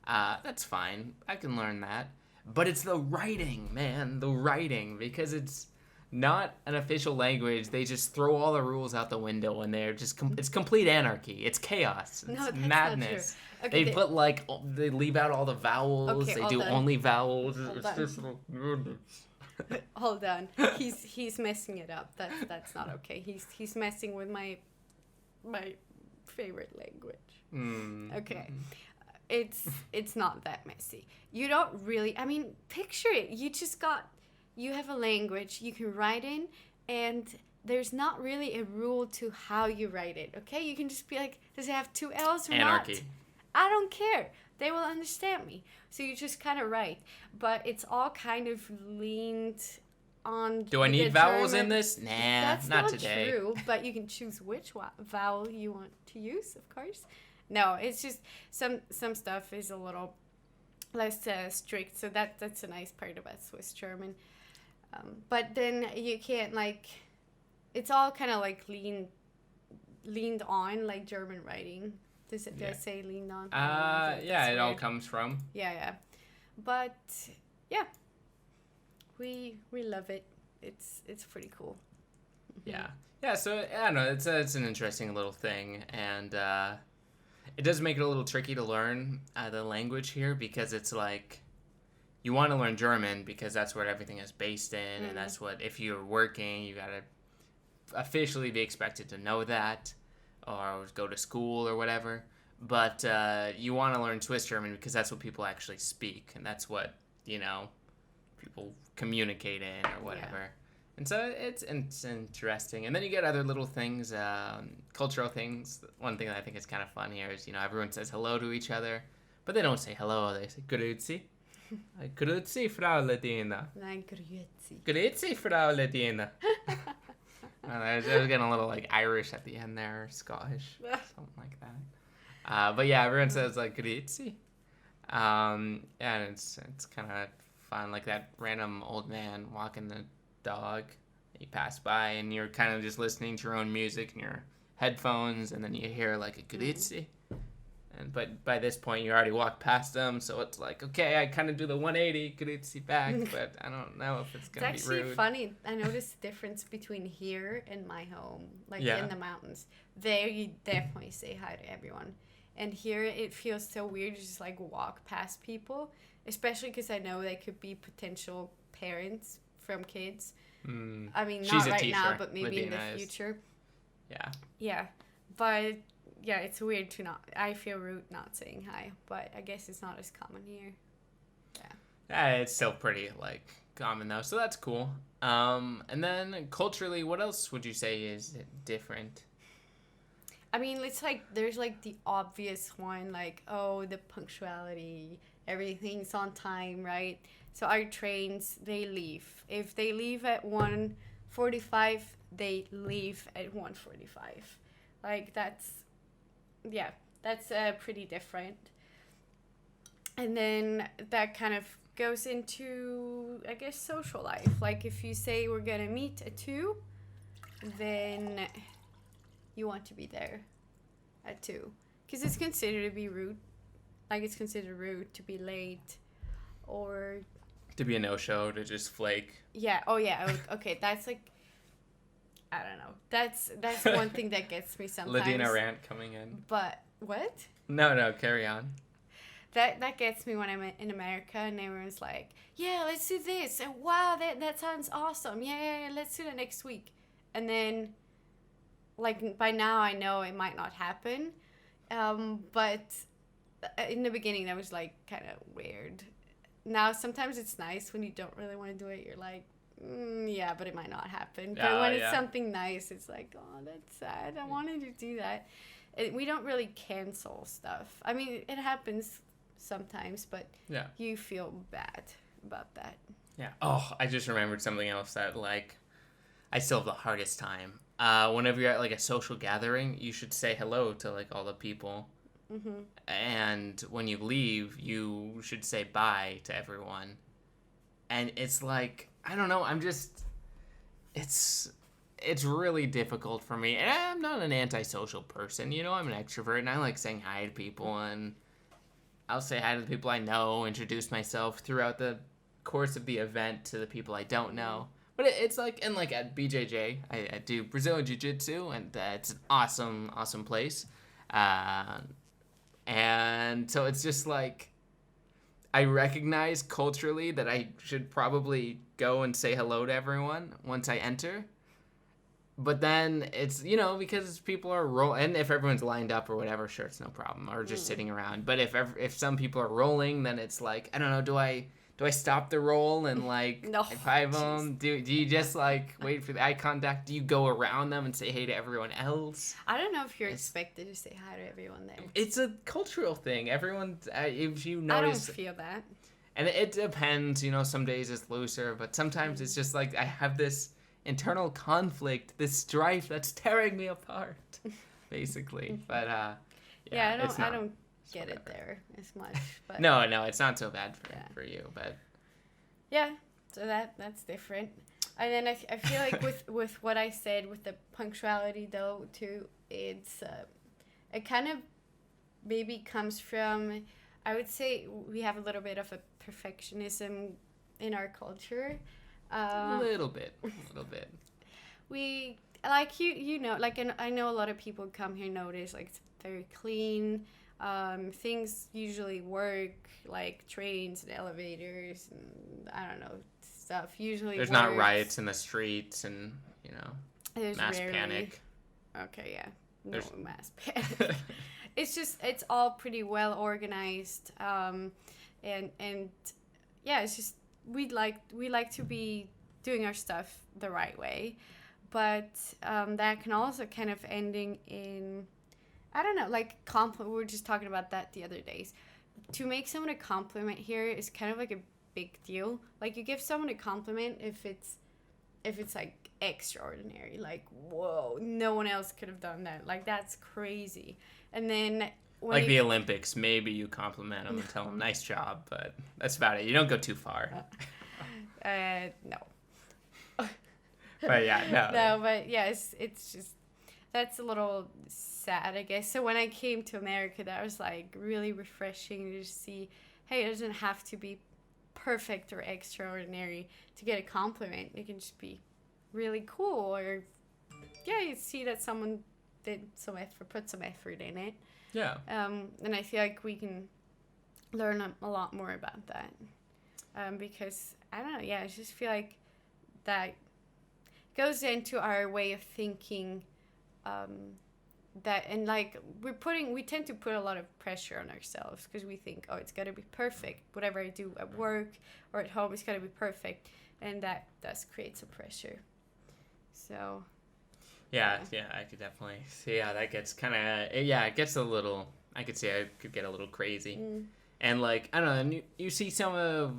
That's fine. I can learn that. But it's the writing, man, because it's not an official language. They just throw all the rules out the window, and they're just it's complete anarchy. It's chaos. It's madness. Okay, they leave out all the vowels. Okay, they do only vowels. It's just Hold on. He's messing it up. That's not okay. He's messing with my favorite language. Okay. It's not that messy. You don't really, picture it. You have a language you can write in, and there's not really a rule to how you write it, okay? You can just be like, does it have 2 L's or Anarchy. not? I don't care. They will understand me. So you just kind of write. But it's all kind of leaned on... Do I need vowels in this? Nah, That's not today. That's true, but you can choose which vowel you want to use, of course. No, it's just some stuff is a little less strict. So that's a nice part about Swiss German. But then you can't, like... It's all kind of like leaned on, like German writing. Does I say leaned on? It all comes from. Yeah. But yeah, we love it. It's pretty cool. Yeah. So I don't know. It's an interesting little thing, and it does make it a little tricky to learn the language here, because it's like you want to learn German because that's what everything is based in, and that's what, if you're working, you gotta officially be expected to know that, or go to school or whatever. But you want to learn Swiss German because that's what people actually speak, and that's what people communicate in or whatever. Yeah. And so it's interesting. And then you get other little things, cultural things. One thing that I think is kind of fun here is, everyone says hello to each other, but they don't say hello. They say grüezi. Grüezi, Frau Ladina. Nein, grüezi. Grüezi, Frau Ladina. I was getting a little like Irish at the end there, or Scottish, something like that. But yeah, everyone says like grüezi. And it's kind of fun, like that random old man walking the dog. You pass by and you're kind of just listening to your own music in your headphones, and then you hear like a grüezi. But by this point you already walked past them, so it's like, okay, I kind of do the 180 grüezi back, but I don't know if it's gonna be rude. It's actually funny. I noticed the difference between here and my home, like in the mountains. There you definitely say hi to everyone, and here it feels so weird to just like walk past people, especially because I know they could be potential parents from kids. I mean, not right now, but maybe in the future. Yeah, but yeah, it's weird to not... I feel rude not saying hi, but I guess it's not as common here. Yeah, it's still pretty, like, common, though, so that's cool. And then, culturally, what else would you say is different? I mean, it's like, there's, like, the obvious one, like, the punctuality, everything's on time, right? So our trains, they leave. If they leave at 1:45, they leave at 1:45. Like, that's pretty different. And then that kind of goes into, I guess, social life. Like, if you say we're gonna meet at 2, then you want to be there at 2, because it's considered to be rude. Like, it's considered rude to be late, or to be a no-show, to just flake. Yeah. Okay, that's like, I don't know. That's one thing that gets me sometimes. Ladina rant coming in. But what? No, carry on. That gets me when I'm in America and everyone's like, yeah, let's do this. And wow, that sounds awesome. Yeah, let's do that next week. And then, like, by now I know it might not happen. But in the beginning, that was, like, kind of weird. Now, sometimes it's nice when you don't really want to do it. You're like, yeah, but it might not happen. But when it's something nice, it's like, oh, that's sad. I wanted to do that. We don't really cancel stuff. I mean, it happens sometimes, but you feel bad about that. Yeah. Oh, I just remembered something else that, like, I still have the hardest time. Whenever you're at, like, a social gathering, you should say hello to, like, all the people. Mm-hmm. And when you leave, you should say bye to everyone. And it's like, I don't know, it's really difficult for me. And I'm not an antisocial person, you know, I'm an extrovert, and I like saying hi to people, and I'll say hi to the people I know, introduce myself throughout the course of the event to the people I don't know. But it's like, and like at BJJ, I do Brazilian Jiu-Jitsu, and it's an awesome place. And so it's just like, I recognize culturally that I should probably go and say hello to everyone once I enter. But then it's, you know, because people are rolling, and if everyone's lined up or whatever, sure, it's no problem, or just sitting around. But if some people are rolling, then it's like, I don't know, do I stop the roll and like high five them? Do you just like wait for the eye contact? Do you go around them and say hey to everyone else? I don't know if you're expected to say hi to everyone there. It's a cultural thing. Everyone, if you notice, I don't feel that. And it depends, you know. Some days it's looser, but sometimes it's just like I have this internal conflict, this strife that's tearing me apart, basically. But I don't get it there as much. But no, it's not so bad for you, but yeah, so that's different. And then I feel like with what I said with the punctuality though too, it's it kind of maybe comes from, I would say we have a little bit of a perfectionism in our culture. A little bit. We like you know, like, and I know a lot of people come here notice like it's very clean. Things usually work, like trains and elevators and I don't know, stuff usually there's works. Not riots in the streets and, you know, there's mass rarely panic. Okay, yeah, no mass panic. It's all pretty well organized, and yeah, it's just we like to be doing our stuff the right way, but that can also kind of ending in, I don't know, like we were just talking about that the other days. To make someone a compliment here is kind of like a big deal. Like you give someone a compliment if it's like extraordinary, like whoa, no one else could have done that. Like that's crazy. And then like the Olympics, maybe you compliment them and tell them nice job, but that's about it. You don't go too far. No. But yeah, no. No, but yeah, it's just, that's a little sad, I guess. So when I came to America, that was like really refreshing to see, hey, it doesn't have to be perfect or extraordinary to get a compliment. It can just be really cool, or yeah, you see that someone did some effort, put some effort in it. Yeah. And I feel like we can learn a lot more about that. Because I don't know, yeah, I just feel like that goes into our way of thinking, that, and like we tend to put a lot of pressure on ourselves because we think, oh, it's got to be perfect. Whatever I do at work or at home, it's got to be perfect. And that does create some pressure. So. Yeah, I could definitely see how that gets kind of, it gets a little, I could see I could get a little crazy. And like, I don't know, and you see some of,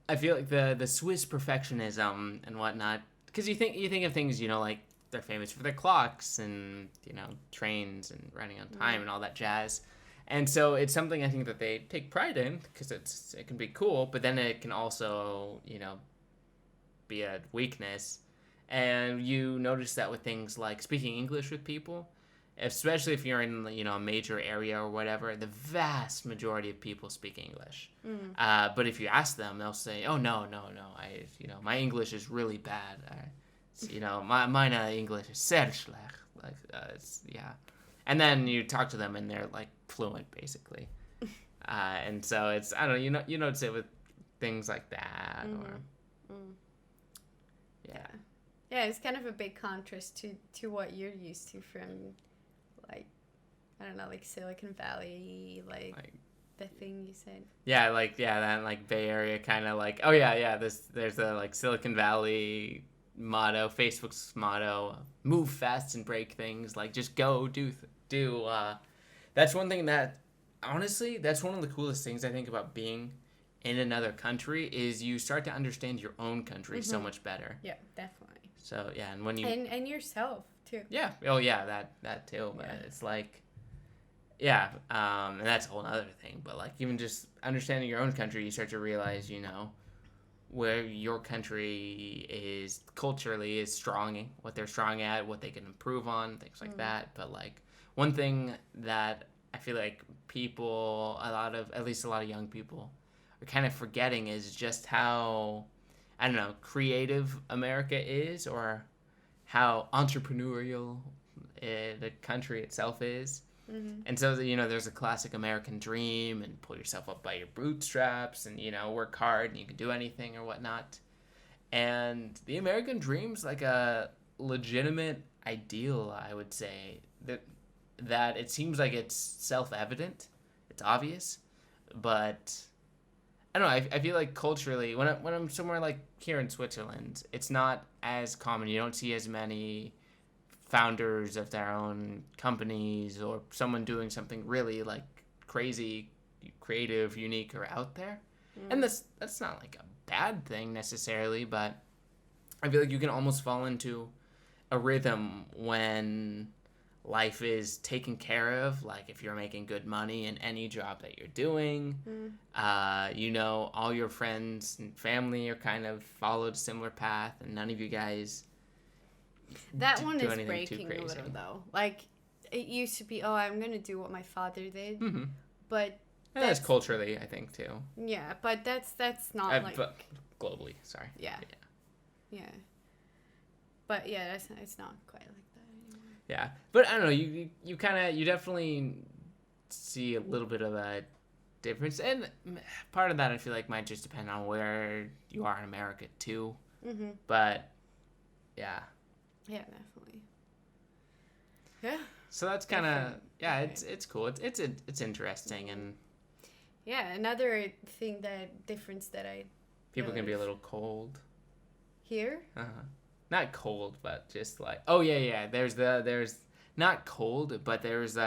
I feel like the Swiss perfectionism and whatnot, because you think of things, you know, like they're famous for their clocks and, you know, trains and running on time and all that jazz. And so it's something I think that they take pride in because it can be cool, but then it can also, you know, be a weakness. And you notice that with things like speaking English with people, especially if you're in, you know, a major area or whatever, the vast majority of people speak English. But if you ask them, they'll say, oh, no, my English is really bad. you know, mine English is sehr schlecht. Like, it's, yeah. And then you talk to them and they're like fluent, basically. And so it's, I don't know, you notice it with things like that, or, yeah. Yeah, it's kind of a big contrast to what you're used to from, like, I don't know, like Silicon Valley, like the thing you said. Yeah, like, yeah, that, like, Bay Area kind of, like, oh, yeah, there's a, like, Silicon Valley motto, Facebook's motto, move fast and break things, like, just go, do, that's one thing that, honestly, that's one of the coolest things I think about being in another country, is you start to understand your own country so much better. Yeah, definitely. So, yeah, and when you... And yourself, too. Yeah, oh, yeah, that too, but it's like... Yeah, and that's a whole other thing. But, like, even just understanding your own country, you start to realize, you know, where your country is culturally is strong, what they're strong at, what they can improve on, things like that. But, like, one thing that I feel like people, at least a lot of young people, are kind of forgetting is just how, I don't know, creative America is, or how entrepreneurial the country itself is. And so, you know, there's a classic American dream, and pull yourself up by your bootstraps, and, you know, work hard and you can do anything or whatnot. And the American dream's like a legitimate ideal, I would say, that it seems like it's self-evident, it's obvious, but I don't know, I feel like culturally, when I'm somewhere like here in Switzerland, it's not as common. You don't see as many founders of their own companies, or someone doing something really like crazy, creative, unique, or out there. And that's not like a bad thing necessarily, but I feel like you can almost fall into a rhythm when life is taken care of, like if you're making good money in any job that you're doing, you know, all your friends and family are kind of followed a similar path, and none of you guys that one is breaking a little, though. Like, it used to be, I'm going to do what my father did. But that's culturally, I think, too. Yeah, but that's not like... But globally, sorry. Yeah. But, yeah, it's not quite like that anymore. Yeah. But, I don't know, you definitely see a little bit of a difference. And part of that, I feel like, might just depend on where you are in America, too. But, yeah. Yeah, definitely. Yeah. So that's kind of, yeah, it's cool. It's interesting, and yeah, another difference that I people can be a little cold here. Not cold, but just like, oh yeah. There's not cold, but there's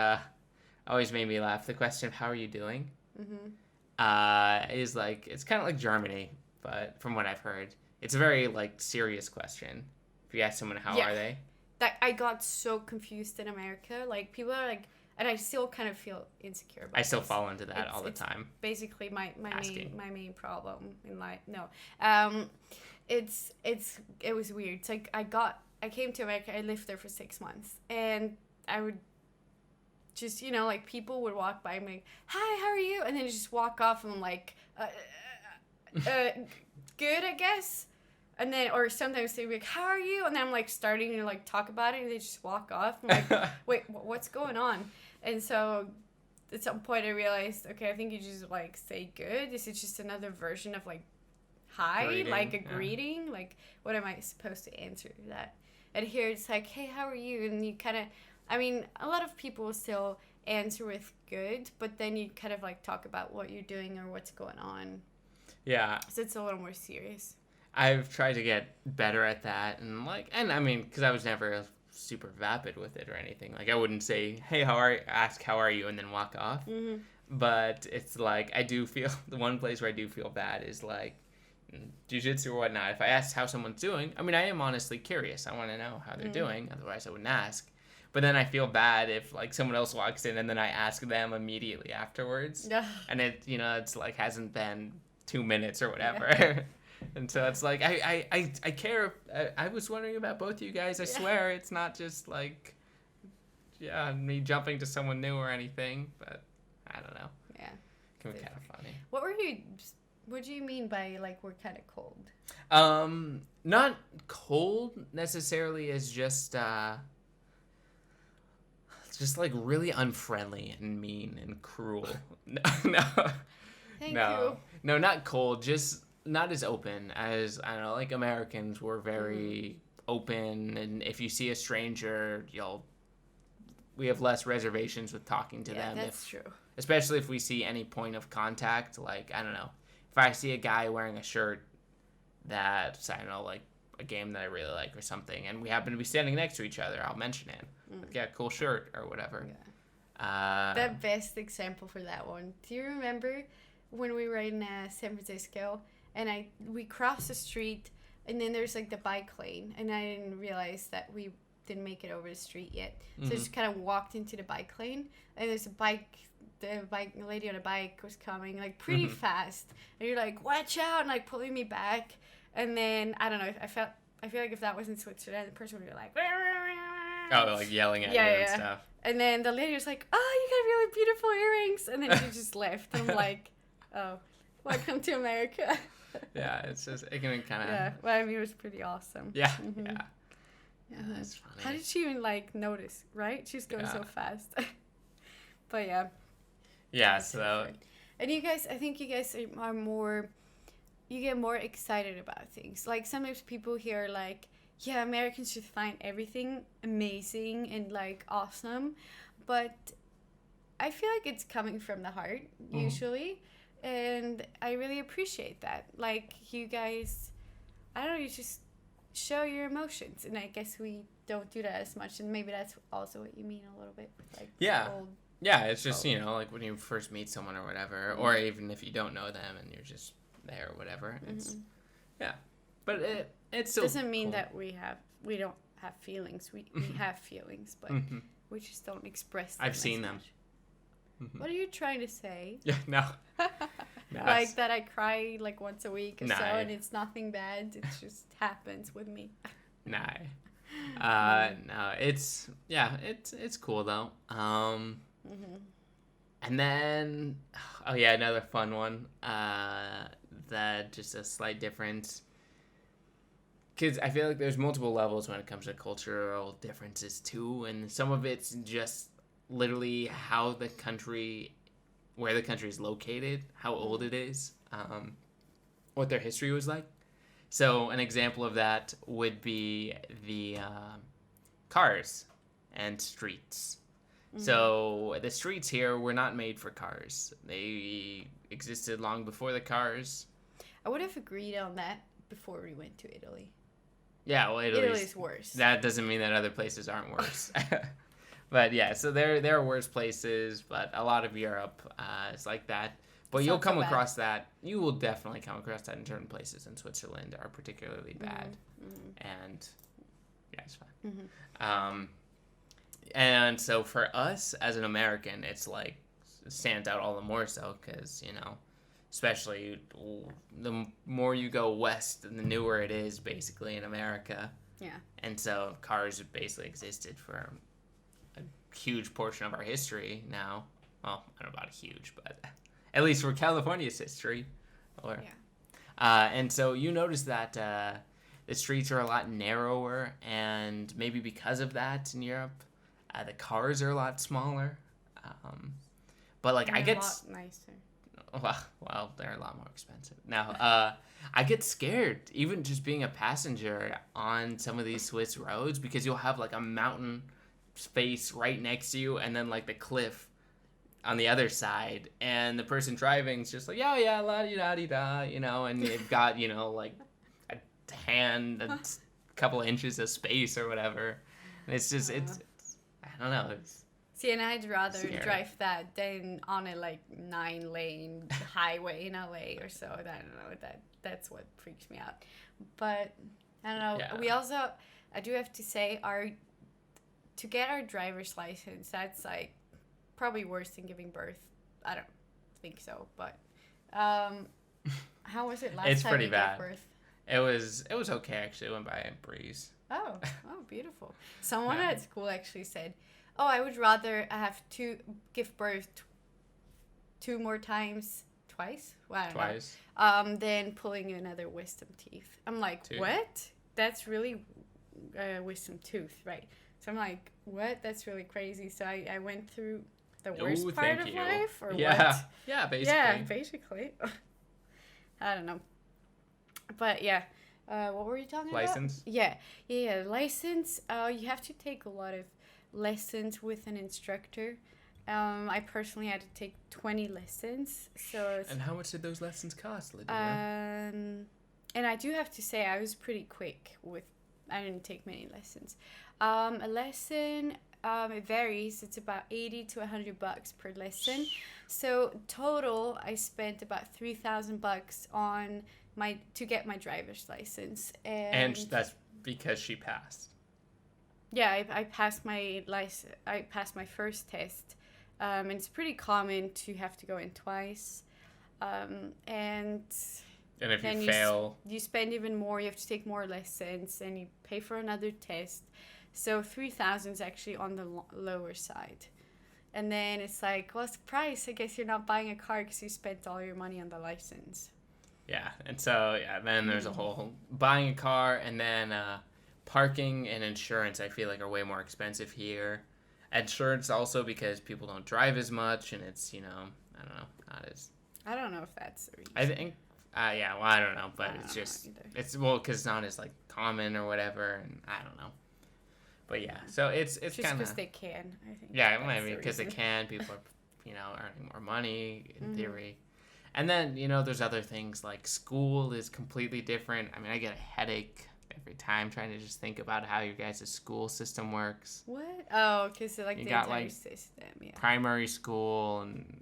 always made me laugh. The question of how are you doing? Is like, it's kind of like Germany, but from what I've heard, it's a very like serious question. If you ask someone, how are they? That I got so confused in America. Like, people are like, and I still kind of feel insecure about I still fall into that all the time. Basically my main problem in life. No. It was weird. It's like I came to America, I lived there for 6 months, and I would just, you know, like, people would walk by and be like, hi, how are you? And then just walk off, and I'm like, good, I guess. And then, or sometimes they'd be like, how are you? And then I'm like starting to like talk about it, and they just walk off. I'm like, wait, what's going on? And so at some point I realized, okay, I think you just like say good. This is just another version of like hi, greeting, like a greeting. Like, what am I supposed to answer to that? And here it's like, hey, how are you? And you kind of, I mean, a lot of people still answer with good, but then you kind of like talk about what you're doing or what's going on. Yeah. So it's a little more serious. I've tried to get better at that, and I mean, because I was never super vapid with it or anything. Like, I wouldn't say, hey, ask how are you, and then walk off. But it's like, I do feel, the one place where I do feel bad is like jiu-jitsu or whatnot. If I ask how someone's doing, I mean, I am honestly curious. I want to know how they're doing, otherwise I wouldn't ask. But then I feel bad if like someone else walks in and then I ask them immediately afterwards. And it, you know, it's like hasn't been 2 minutes or whatever. Yeah. And so it's like, I care. I was wondering about both of you guys. I swear it's not just like, me jumping to someone new or anything. But I don't know. Yeah. It can be kind of funny. What do you mean by like we're kind of cold? not cold necessarily, as just like really unfriendly and mean and cruel. No, Thank no, you. no, not cold. Just not as open as, I don't know. Like Americans, we're very open, and if you see a stranger, we have less reservations with talking to them. That's true. Especially if we see any point of contact. Like, I don't know, if I see a guy wearing a shirt that's, I don't know, like a game that I really like or something, and we happen to be standing next to each other, I'll mention it. Like, yeah, cool shirt or whatever. Yeah. The best example for that one. Do you remember when we were in San Francisco and we crossed the street and then there's like the bike lane and I didn't realize that we didn't make it over the street yet. So I just kind of walked into the bike lane and there's the lady on a bike was coming like pretty fast and you're like, watch out, and like pulling me back. And then I don't know, I feel like if that was in Switzerland, the person would be like, oh, like yelling at you and stuff. And then the lady was like, oh, you got really beautiful earrings, and then she just left. And I'm like, oh, welcome to America. Yeah, it's just, it can kind of. Yeah, well, I mean, it was pretty awesome. Yeah, yeah, that's funny. How did she even like notice? Right, she's going so fast. But yeah. Yeah, so. And you guys, I think you guys are more. You get more excited about things. Like sometimes people here are like, yeah, Americans should find everything amazing and like awesome, but I feel like it's coming from the heart usually, and I really appreciate that. Like you guys, I don't know, you just show your emotions, and I guess we don't do that as much, and maybe that's also what you mean a little bit with like yeah, it's just like when you first meet someone or whatever, or even if you don't know them and you're just there or whatever, it's but it still doesn't mean that we don't have feelings. We have feelings, but we just don't express them. I've seen them. What are you trying to say? Yeah, no. Like that I cry like once a week or so, and it's nothing bad. It just happens with me. No, it's cool though. And then, another fun one. That just a slight difference. Because I feel like there's multiple levels when it comes to cultural differences too, and some of it's just literally where the country is located, how old it is, what their history was like. So an example of that would be the cars and streets. So the streets here were not made for cars. They existed long before the cars. I would have agreed on that before we went to Italy. Yeah, well, Italy's worse. That doesn't mean that other places aren't worse. But yeah, so there are worse places, but a lot of Europe is like that. But you'll come across that. You will definitely come across that in certain places in Switzerland are particularly bad. And yeah, it's fine. And so for us as an American, it's like it stands out all the more so because, especially the more you go west, the newer it is basically in America. Yeah. And so cars have basically existed for a huge portion of our history now. Well, I don't know about huge, but at least for California's history. And so you notice that the streets are a lot narrower, and maybe because of that in Europe, the cars are a lot smaller. But like, I get a lot nicer. Well, they're a lot more expensive. Now, I get scared even just being a passenger on some of these Swiss roads because you'll have like a mountain space right next to you and then like the cliff on the other side, and the person driving's just like, yeah, la-di-da-di-da, and you've got, like a hand, a couple inches of space or whatever. And it's just, it's I don't know. See, and I'd rather scary. drive that than on a 9-lane highway in LA or so. I don't know, that's what freaks me out. But I don't know. Yeah. We also, I do have to say, to get our driver's license, that's like probably worse than giving birth. I don't think so, but how was it last it's time pretty you bad. gave birth? It was okay actually. It went by in breeze. Oh, beautiful. Someone at school actually said, I would rather have to give birth 2 more times twice. Well, I don't Twice. know. Then pulling another wisdom teeth. I'm like, Two. what? That's really wisdom tooth, right? So I'm like, what? That's really crazy. So I went through the worst part of life, or what? Yeah, basically. Yeah, basically. I don't know. But yeah, what were you talking License? about? Yeah, license. You have to take a lot of lessons with an instructor. I personally had to take 20 lessons. And how much did those lessons cost, Ladina? And I do have to say I was pretty quick with. I didn't take many lessons. A lesson. It varies. It's about $80 to $100 per lesson. So total, I spent about $3,000 on to get my driver's license. And that's because she passed. Yeah, I passed my license. I passed my first test. And it's pretty common to have to go in twice. And if you fail, you spend even more. You have to take more lessons, and you pay for another test. So 3,000 is actually on the lower side. And then it's like, what's the price? I guess you're not buying a car because you spent all your money on the license. Yeah, and so, then there's a whole buying a car, and then parking and insurance, I feel like, are way more expensive here. Insurance also because people don't drive as much, and it's, I don't know, not as... I don't know if that's the reason. I think, I don't know, but it's just, because it's not as, common or whatever, and I don't know. But yeah, so it's kind of... Just because they can, I think. Yeah, because they can. People are, earning more money, in theory. And then, there's other things, like school is completely different. I mean, I get a headache every time trying to just think about how your guys' school system works. What? Oh, because the entire system, yeah. Primary school and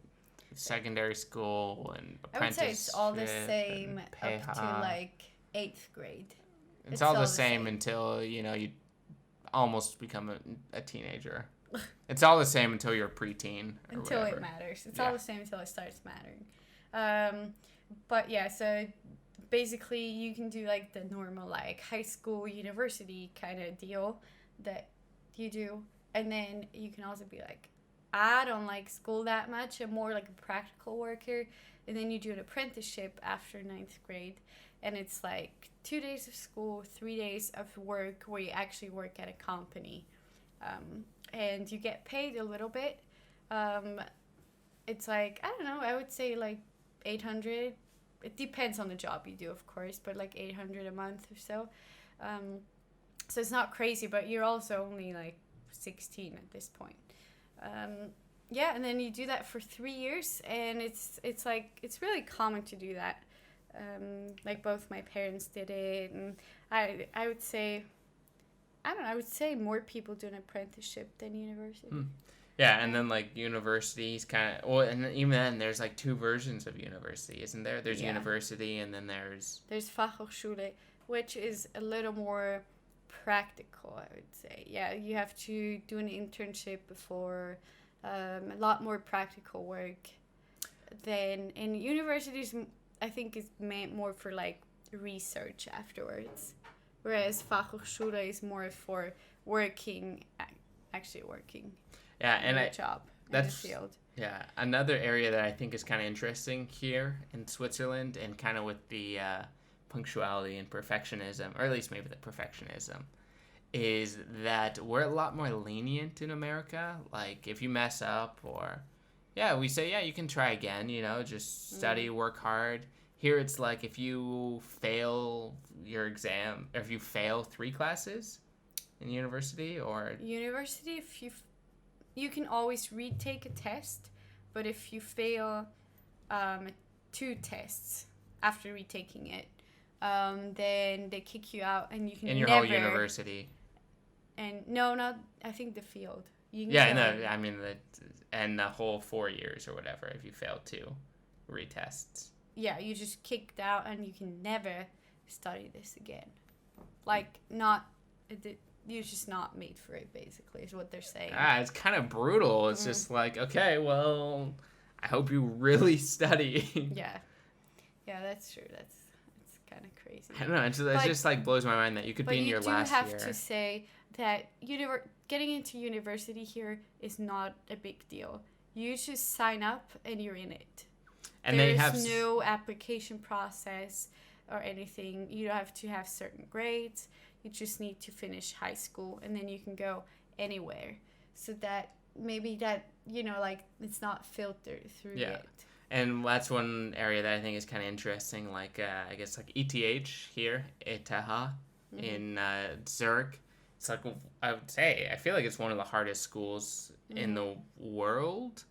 secondary school and apprenticeship. I would say it's all the same up to, 8th grade. It's all the same until, you almost become a teenager. It's all the same until you're a preteen or until whatever. It matters. It's all the same until it starts mattering. But yeah, so basically you can do the normal high school, university kind of deal that you do, and then you can also be I don't like school that much. I'm more like a practical worker, and then you do an apprenticeship after 9th grade. And it's 2 days of school, 3 days of work where you actually work at a company. And you get paid a little bit. It's I don't know, I would say $800. It depends on the job you do, of course, but $800 a month or so. So it's not crazy, but you're also only 16 at this point. Yeah, and then you do that for 3 years, and it's really common to do that. Both my parents did it, and I would say, I would say more people do an apprenticeship than university. Yeah, and then universities kind of, and even then there's 2 versions of university, isn't there? There's university, and then there's Fachhochschule, which is a little more practical, I would say. Yeah, you have to do an internship before, a lot more practical work than in universities. I think is meant more for research afterwards, whereas Fachhochschule is more for actually working. Yeah, and a job in the field. Yeah, another area that I think is kind of interesting here in Switzerland, and kind of with the punctuality and perfectionism, or at least maybe the perfectionism, is that we're a lot more lenient in America. If you mess up, or we say, you can try again, just study, work hard. Here it's if you fail your exam, or if you fail 3 classes in university, or... University, if you can always retake a test, but if you fail 2 tests after retaking it, then they kick you out, and you can your whole university. And no, not, I think the field. I mean, and the whole 4 years or whatever, if you fail 2 retests. Yeah, you just kicked out, and you can never study this again. You're just not made for it, basically, is what they're saying. It's kind of brutal. It's just okay, well, I hope you really study. Yeah, that's true. That's kind of crazy. I don't know. It just blows my mind that you could be in your last year. But you do have to say that getting into university here is not a big deal. You just sign up and you're in it. And there's they have no application process or anything. You don't have to have certain grades. You just need to finish high school, and then you can go anywhere. So that maybe that, like, it's not filtered through it. And that's one area that I think is kind of interesting. Like, I guess, like ETH here, ETH, in Zurich. It's like, I would say, I feel like it's one of the hardest schools in the world.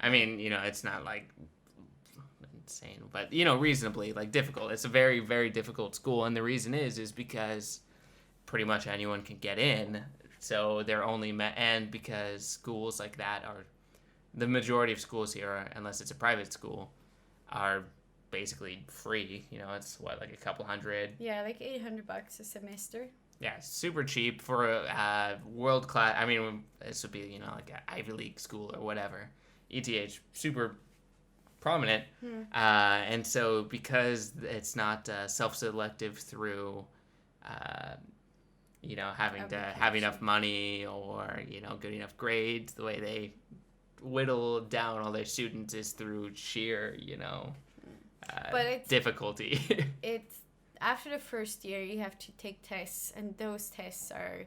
I mean, it's not like insane, but, reasonably, like, difficult. It's a very, very difficult school. And the reason is because pretty much anyone can get in. So they're only and because schools like that are, the majority of schools here, unless it's a private school, are basically free. It's like a couple hundred. Yeah, like $800 a semester. Yeah, super cheap for a world class. I mean, this would be like an Ivy League school or whatever. ETH, super prominent, and so because it's not self-selective through having to have enough money or good enough grades, the way they whittle down all their students is through sheer but it's difficulty. It's after the first year you have to take tests, and those tests are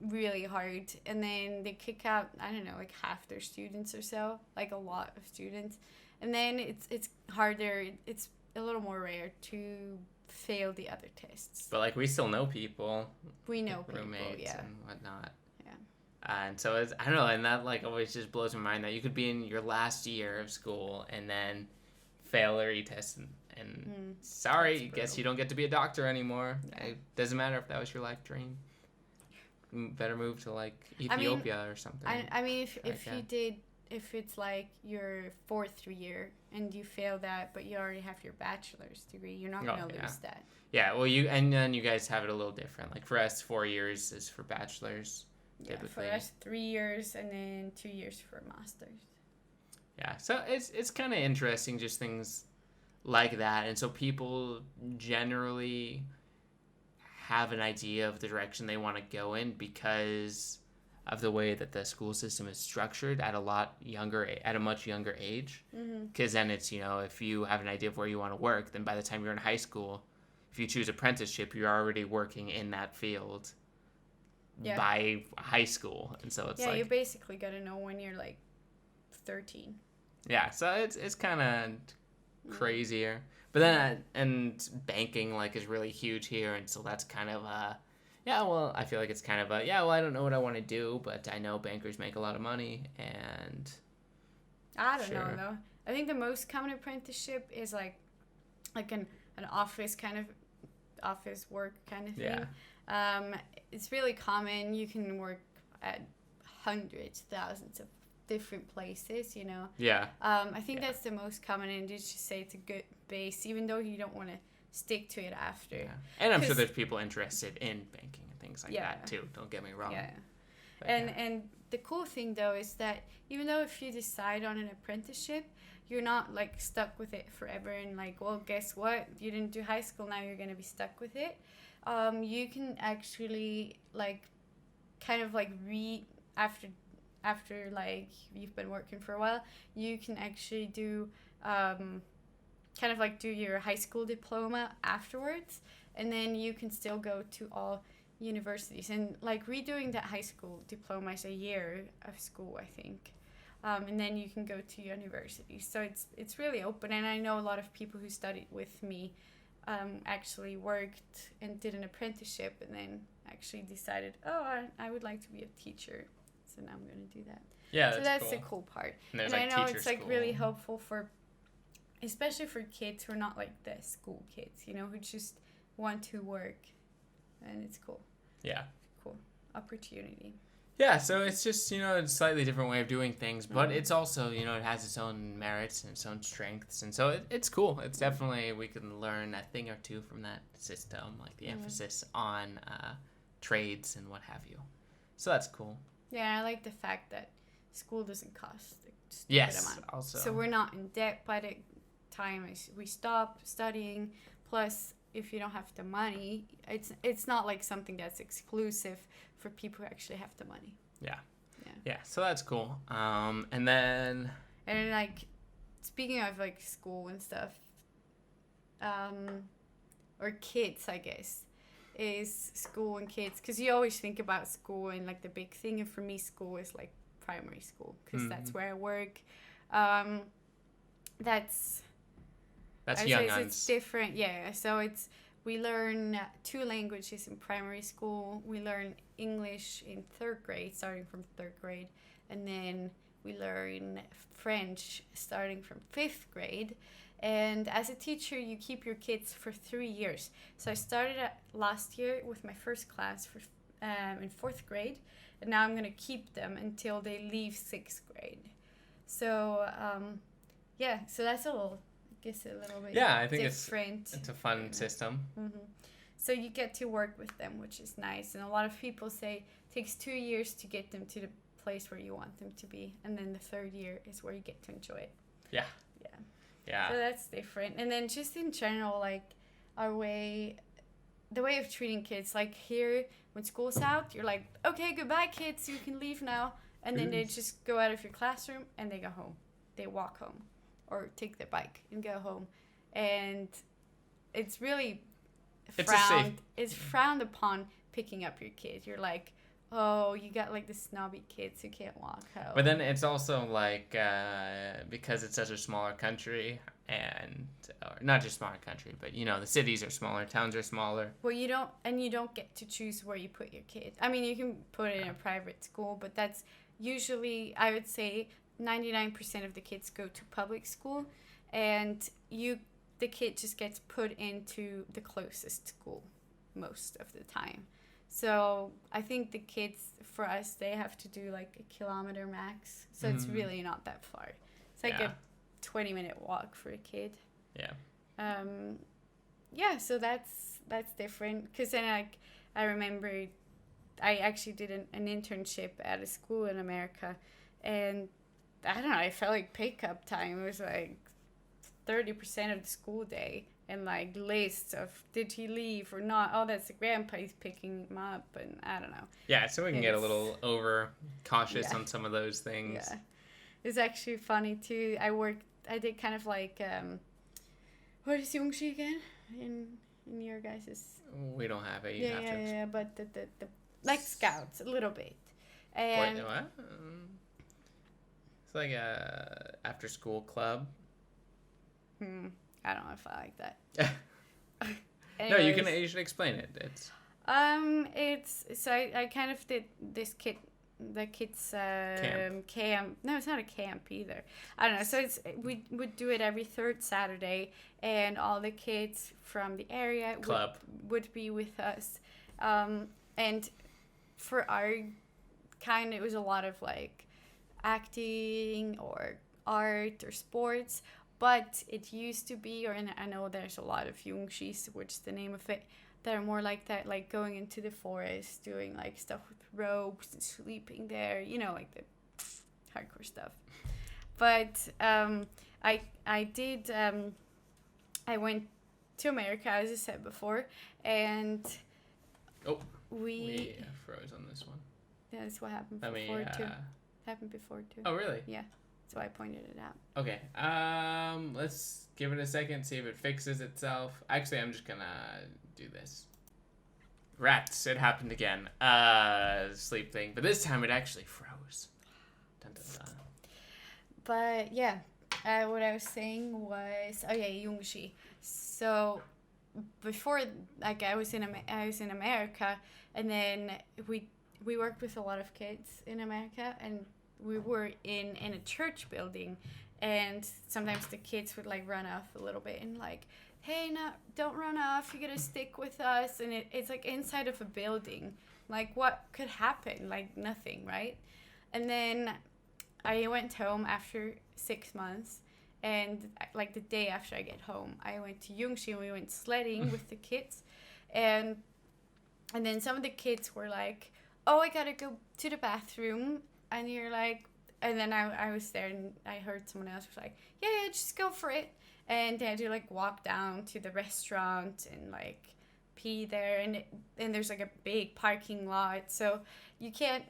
really hard, and then they kick out, I don't know, like half their students or so, like a lot of students, and then it's harder, it's a little more rare to fail the other tests. But like we still know people. We know people, roommates yeah, and whatnot. Yeah. And so it's, I don't know, and that like always just blows my mind that you could be in your last year of school and then fail a retest and sorry, guess you don't get to be a doctor anymore. Yeah. It doesn't matter if that was your life dream. Better move to like Ethiopia or something. I mean, if it's like your fourth year and you fail that, but you already have your bachelor's degree, you're not gonna lose that. Yeah, well, and then you guys have it a little different. Like for us, 4 years is for bachelor's. Yeah, typically. for us 3 years and then 2 years for master's. Yeah, so it's kind of interesting, just things like that, and so people generally have an idea of the direction they want to go in because of the way that the school system is structured at a much younger age. Because then it's, if you have an idea of where you want to work, then by the time you're in high school, if you choose apprenticeship, you're already working in that field by high school. And so it's you basically got to know when you're like 13. Yeah, so it's kind of crazier. But then, and banking, like, is really huge here, and so that's kind of, I feel like it's kind of I don't know what I want to do, but I know bankers make a lot of money, and... I don't know, though. I think the most common apprenticeship is, like an office office work kind of thing. Yeah. It's really common. You can work at hundreds, thousands of different places, Yeah. I think that's the most common, and you just say it's a good base, even though you don't want to stick to it after. Yeah. And I'm sure there's people interested in banking and things like that too. Don't get me wrong. Yeah. But, and the cool thing though is that even though if you decide on an apprenticeship, you're not like stuck with it forever and like, well, guess what? You didn't do high school, now you're gonna be stuck with it. You can actually like kind of like after like you've been working for a while, you can actually do kind of like do your high school diploma afterwards, and then you can still go to all universities, and like redoing that high school diploma is a year of school, I think, and then you can go to university. So it's really open, and I know a lot of people who studied with me actually worked and did an apprenticeship and then actually decided, I would like to be a teacher. So now I'm going to do that. Yeah, so that's cool. the cool part. And I know it's like really helpful especially for kids who are not like the school kids, who just want to work, and it's cool. Yeah. Cool opportunity. Yeah, so it's just, a slightly different way of doing things, but it's also, it has its own merits and its own strengths, and so it's cool. It's definitely, we can learn a thing or two from that system, like the emphasis on trades and what have you. So that's cool. Yeah, I like the fact that school doesn't cost a stupid yes, amount. also. So we're not in debt by the time we stop studying. Plus, if you don't have the money, it's not like something that's exclusive for people who actually have the money. Yeah, so that's cool. And then like speaking of like school and stuff, or kids, I guess, is school and kids, because you always think about school and like the big thing, and for me school is like primary school, because that's where I work. That's young it's different, yeah. So we learn 2 languages in primary school. We learn English in 3rd grade, starting from 3rd grade, and then we learn French starting from 5th grade. And as a teacher, you keep your kids for 3 years. So I started last year with my first class in 4th grade, and now I'm going to keep them until they leave 6th grade. So, so that's a little bit I think different. It's a fun system. So you get to work with them, which is nice. And a lot of people say it takes 2 years to get them to the place where you want them to be, and then the 3rd year is where you get to enjoy it. Yeah. So that's different. And then just in general, like the way of treating kids, like here when school's out, you're like, okay, goodbye kids, you can leave now. And then they just go out of your classroom and they go home. They walk home or take their bike and go home. And it's really it's frowned upon picking up your kid. You're like, oh, you got like the snobby kids who can't walk home. But then it's also like, because it's such a smaller country, and or not just smaller country, but you know, the cities are smaller, towns are smaller. Well, you don't get to choose where you put your kid. I mean, you can put it in a private school, but that's usually, I would say, 99% of the kids go to public school, and the kid just gets put into the closest school most of the time. So I think the kids, for us, they have to do like a kilometer max. So it's really not that far. It's like a 20-minute walk for a kid. Yeah. So that's different. Because then I remember I actually did an internship at a school in America. And I don't know, I felt like pickup time. It was like 30% of the school day. And like lists of did he leave or not? Oh, that's the grandpa, he's picking him up, and I don't know. Yeah, so we can get a little over cautious on some of those things. Yeah, it's actually funny too. I did kind of like what is Jungshi again in your guys's? We don't have a yeah, but the like scouts a little bit. And wait, what? It's like a after school club. I don't know if I like that. No, you should explain it. It's so I kind of did this the kids camp. No, it's not a camp either. I don't know. So we would do it every 3rd Saturday, and all the kids from the area would be with us. And for our kind, it was a lot of like acting or art or sports. But it used to be, and I know there's a lot of Jungshis, which is the name of it, that are more like that, like going into the forest, doing like stuff with ropes and sleeping there, you know, like the hardcore stuff. But I went to America, as I said before, and we froze on this one. Yeah, that's what happened before too. Happened before too. Oh, really? Yeah. So I pointed it out. Okay. Let's give it a second, see if it fixes itself. Actually, I'm just gonna do this. Rats, it happened again. Sleep thing. But this time it actually froze. Dun, dun, dun. But yeah, what I was saying was, Jungshi. So before, like I was in America, and then we worked with a lot of kids in America, and we were in a church building, and sometimes the kids would like run off a little bit and like, hey, no, don't run off, you gotta stick with us. And it's like inside of a building, like what could happen? Like nothing, right? And then I went home after 6 months, and like the day after I get home, I went to Jungshi and we went sledding with the kids, and then some of the kids were like, oh, I gotta go to the bathroom. And you're like, and then I was there, and I heard someone else was like, yeah, just go for it. And they had to like walk down to the restaurant and like pee there, and there's like a big parking lot, so you can't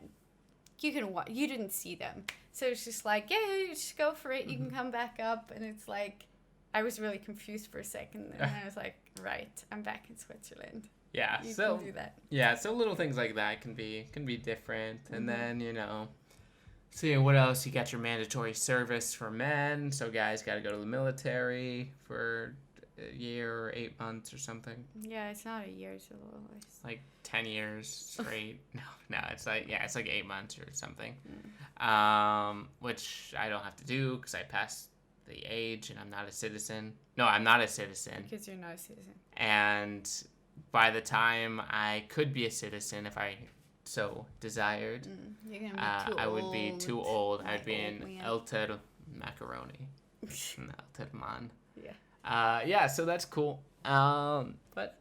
you didn't see them, so it's just like, yeah, you just go for it. You can come back up, and it's like, I was really confused for a second, and I was like, right, I'm back in Switzerland. Yeah, You so can do that. yeah, so little things like that can be different, and Mm-hmm. then see what else. You got your mandatory service for men, so guys got to go to the military for a year or 8 months or something, Yeah, it's not a year, it's a little less. like 10 years straight. No, it's like it's like 8 months or something, which I don't have to do because I passed the age and I'm not a citizen. No, I'm not a citizen, Because you're not a citizen. and by the time I could be a citizen, if I so desired, You're gonna be too I old. would be too old. I'd be old in man. Elted Macaroni. Elted Man. Yeah. Yeah, so that's cool. But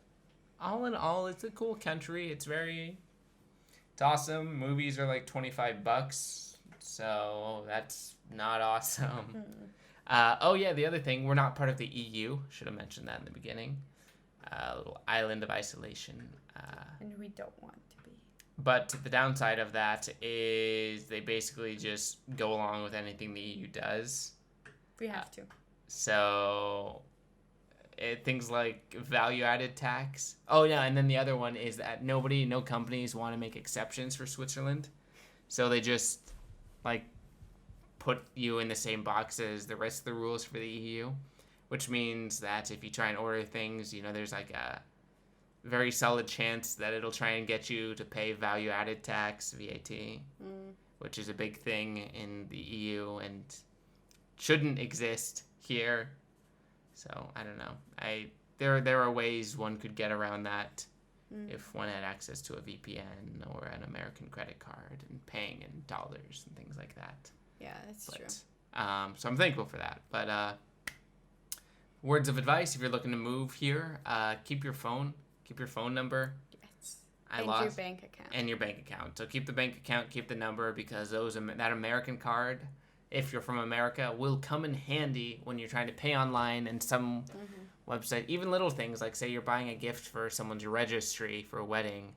all in all, it's a cool country. It's awesome. Movies are like $25, so that's not awesome. Oh yeah, the other thing, we're not part of the EU. Should have mentioned that in the beginning. A little island of isolation. And we don't want to be. But the downside of that is they basically just go along with anything the EU does. We have to. So things like value-added tax. Oh yeah, and then the other one is that no companies want to make exceptions for Switzerland. So they just like put you in the same box as the rest of the rules for the EU, which means that if you try and order things, there's like a very solid chance that it'll try and get you to pay value-added tax, VAT, which is a big thing in the EU and shouldn't exist here. So I don't know. There are ways one could get around that if one had access to a VPN or an American credit card and paying in dollars and things like that. Yeah, that's true. So I'm thankful for that. But words of advice: if you're looking to move here, keep your phone number. Yes. Your bank account. And your bank account. So keep the bank account, keep the number, because that American card, if you're from America, will come in handy when you're trying to pay online and some website. Even little things like, say you're buying a gift for someone's registry for a wedding,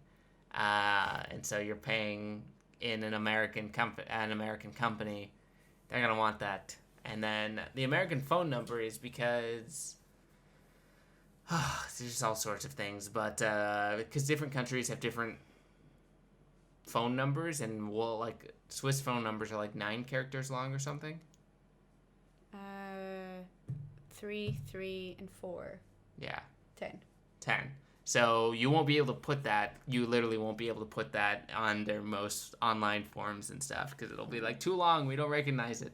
and so you're paying in an American company, they're gonna want that. And then the American phone number is because there's just all sorts of things, but because different countries have different phone numbers, and like Swiss phone numbers are like 9 characters long or something. 3, 3, and 4. Yeah. 10. So you won't be able to put that. You literally won't be able to put that on their most online forms and stuff because it'll be like too long. We don't recognize it.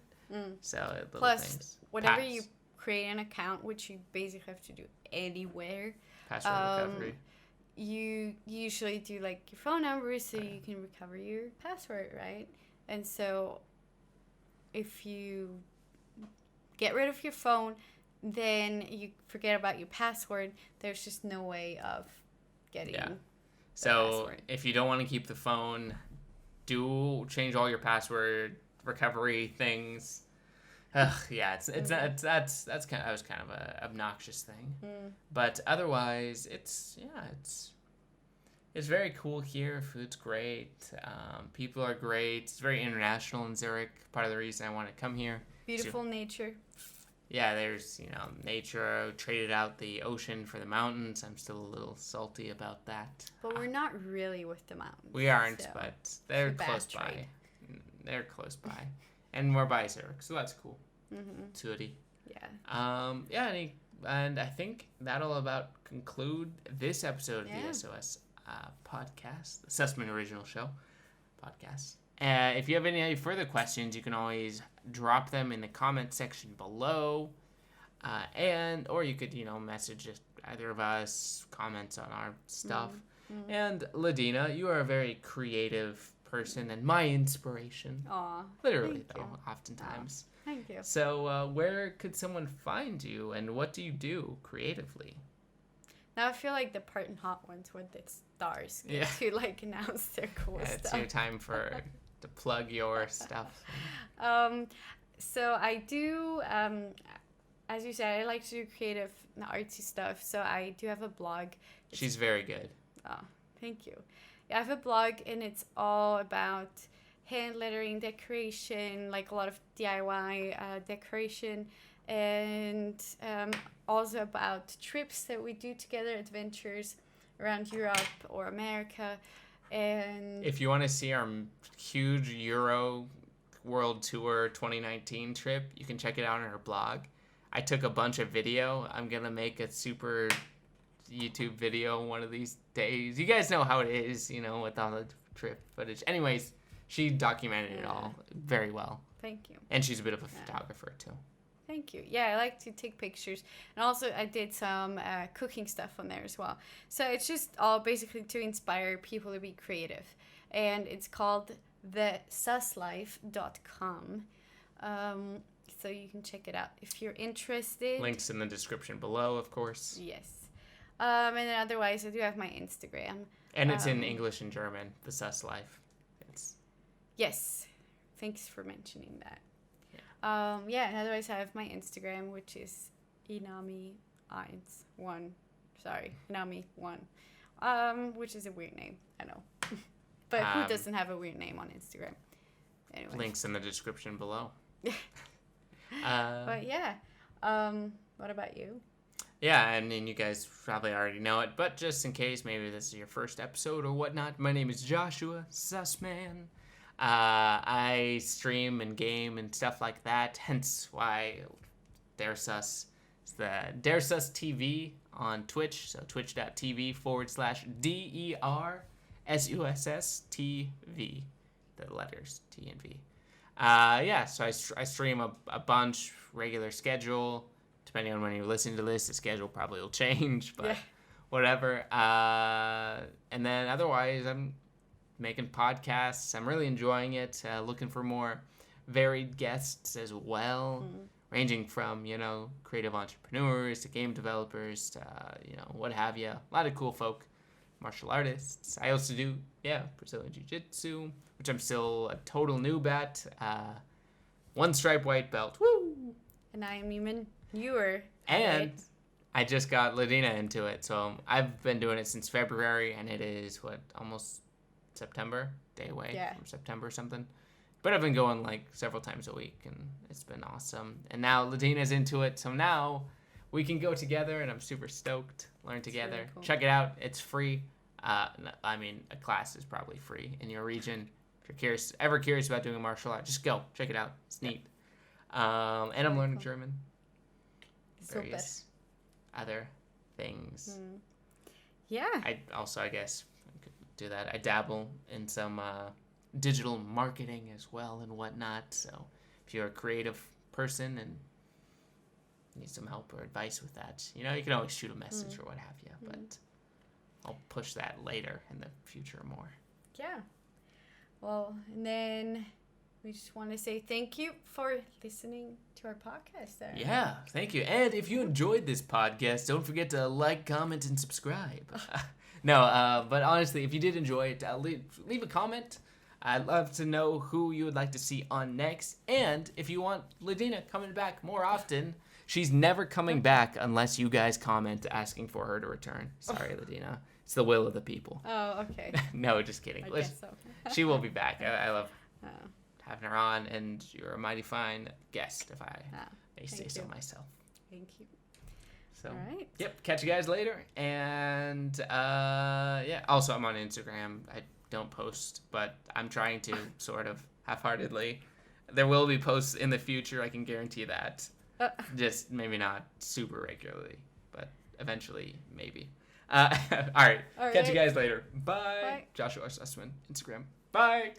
So plus, things. whenever you create an account, which you basically have to do anywhere, password recovery. You usually do like your phone number so you can recover your password, right? And so if you get rid of your phone, then you forget about your password, there's just no way of getting the password. If you don't want to keep the phone, do change all your password recovery things. That's kind of a obnoxious thing. But otherwise, it's very cool here. Food's great. People are great. It's very international in Zurich. Part of the reason I want to come here. Beautiful nature. Yeah, there's, nature. Traded out the ocean for the mountains. I'm still a little salty about that. But we're not really with the mountains. We aren't, so but they're close by. They're close by. And we're by Zurich, so that's cool. Zurich. Yeah. And I think that'll about conclude this episode of the SOS Podcast, the Sussman Original Show podcast. If you have any further questions, you can always drop them in the comment section below, or you could message either of us, comments on our stuff. And Ladina, you are a very creative person and my inspiration. Aw, literally though, oftentimes. Thank you. So where could someone find you, and what do you do creatively? Now I feel like the part in Hot Ones where the stars get to like announce their cool stuff. It's your time to plug your stuff. So I do, as you said, I like to do creative and artsy stuff. So I do have a blog. She's very good. Oh, thank you. Yeah, I have a blog and it's all about hand lettering decoration, like a lot of DIY decoration, and also about trips that we do together, adventures around Europe or America. And if you want to see our huge Euro World Tour 2019 trip, you can check it out on our blog. I took a bunch of video. I'm going to make a super YouTube video one of these days. You guys know how it is, you know, with all the trip footage. Anyways, she documented it all very well. Thank you. And she's a bit of a photographer too. Thank you. Yeah, I like to take pictures. And also I did some cooking stuff on there as well. So it's just all basically to inspire people to be creative. And it's called thesuslife.com. So you can check it out if you're interested. Links in the description below, of course. Yes. And then otherwise, I do have my Instagram. And it's in English and German, the Sus Life. Yes. Thanks for mentioning that. And otherwise I have my Instagram, which is Inami1. Sorry, Inami1. Which is a weird name, I know. But who doesn't have a weird name on Instagram? Anyway. Links in the description below. But yeah. What about you? Yeah, I mean, you guys probably already know it, but just in case, maybe this is your first episode or whatnot, my name is Joshua Sussman. I stream and game and stuff like that, hence why Dare Sus is the Dare Sus TV on Twitch, so twitch.tv/DERSUSSTV, the letters T and V. So I stream a bunch, regular schedule. Depending on when you're listening to this, the schedule probably will change, but whatever. And then otherwise, I'm making podcasts. I'm really enjoying it. Looking for more varied guests as well, ranging from, creative entrepreneurs to game developers to, what have you. A lot of cool folk, martial artists. I also do, Brazilian Jiu-Jitsu, which I'm still a total noob at. 1 stripe white belt. Woo! And I am even newer. And I just got Ladina into it. So I've been doing it since February, and it is, almost September? Day away from September or something. But I've been going, several times a week, and it's been awesome. And now Ladina's into it, so now we can go together, and I'm super stoked. Learn together. Really cool. Check it out. It's free. A class is probably free in your region. If you're ever curious about doing a martial art, just go. Check it out. It's neat. And I'm learning German. Various other things. Yeah. I guess I could do that. I dabble in some digital marketing as well and whatnot. So if you're a creative person and need some help or advice with that, you can always shoot a message or what have you. But I'll push that later in the future more. Yeah. Well, and then we just want to say thank you for listening to our podcast there. Yeah, thank you. And if you enjoyed this podcast, don't forget to like, comment, and subscribe. But honestly, if you did enjoy it, leave a comment. I'd love to know who you would like to see on next. And if you want Ladina coming back more often, she's never coming back unless you guys comment asking for her to return. Sorry, Ladina. It's the will of the people. Oh, okay. No, just kidding. I guess so. She will be back. I love having her on, and you're a mighty fine guest, if I may say so myself. Thank you. So, all right. Yep, catch you guys later. And, also I'm on Instagram. I don't post, but I'm trying to sort of half-heartedly. There will be posts in the future, I can guarantee that. Just maybe not super regularly, but eventually, maybe. All right. Catch you guys later. Bye. Bye. Joshua Sussman, Instagram. Bye.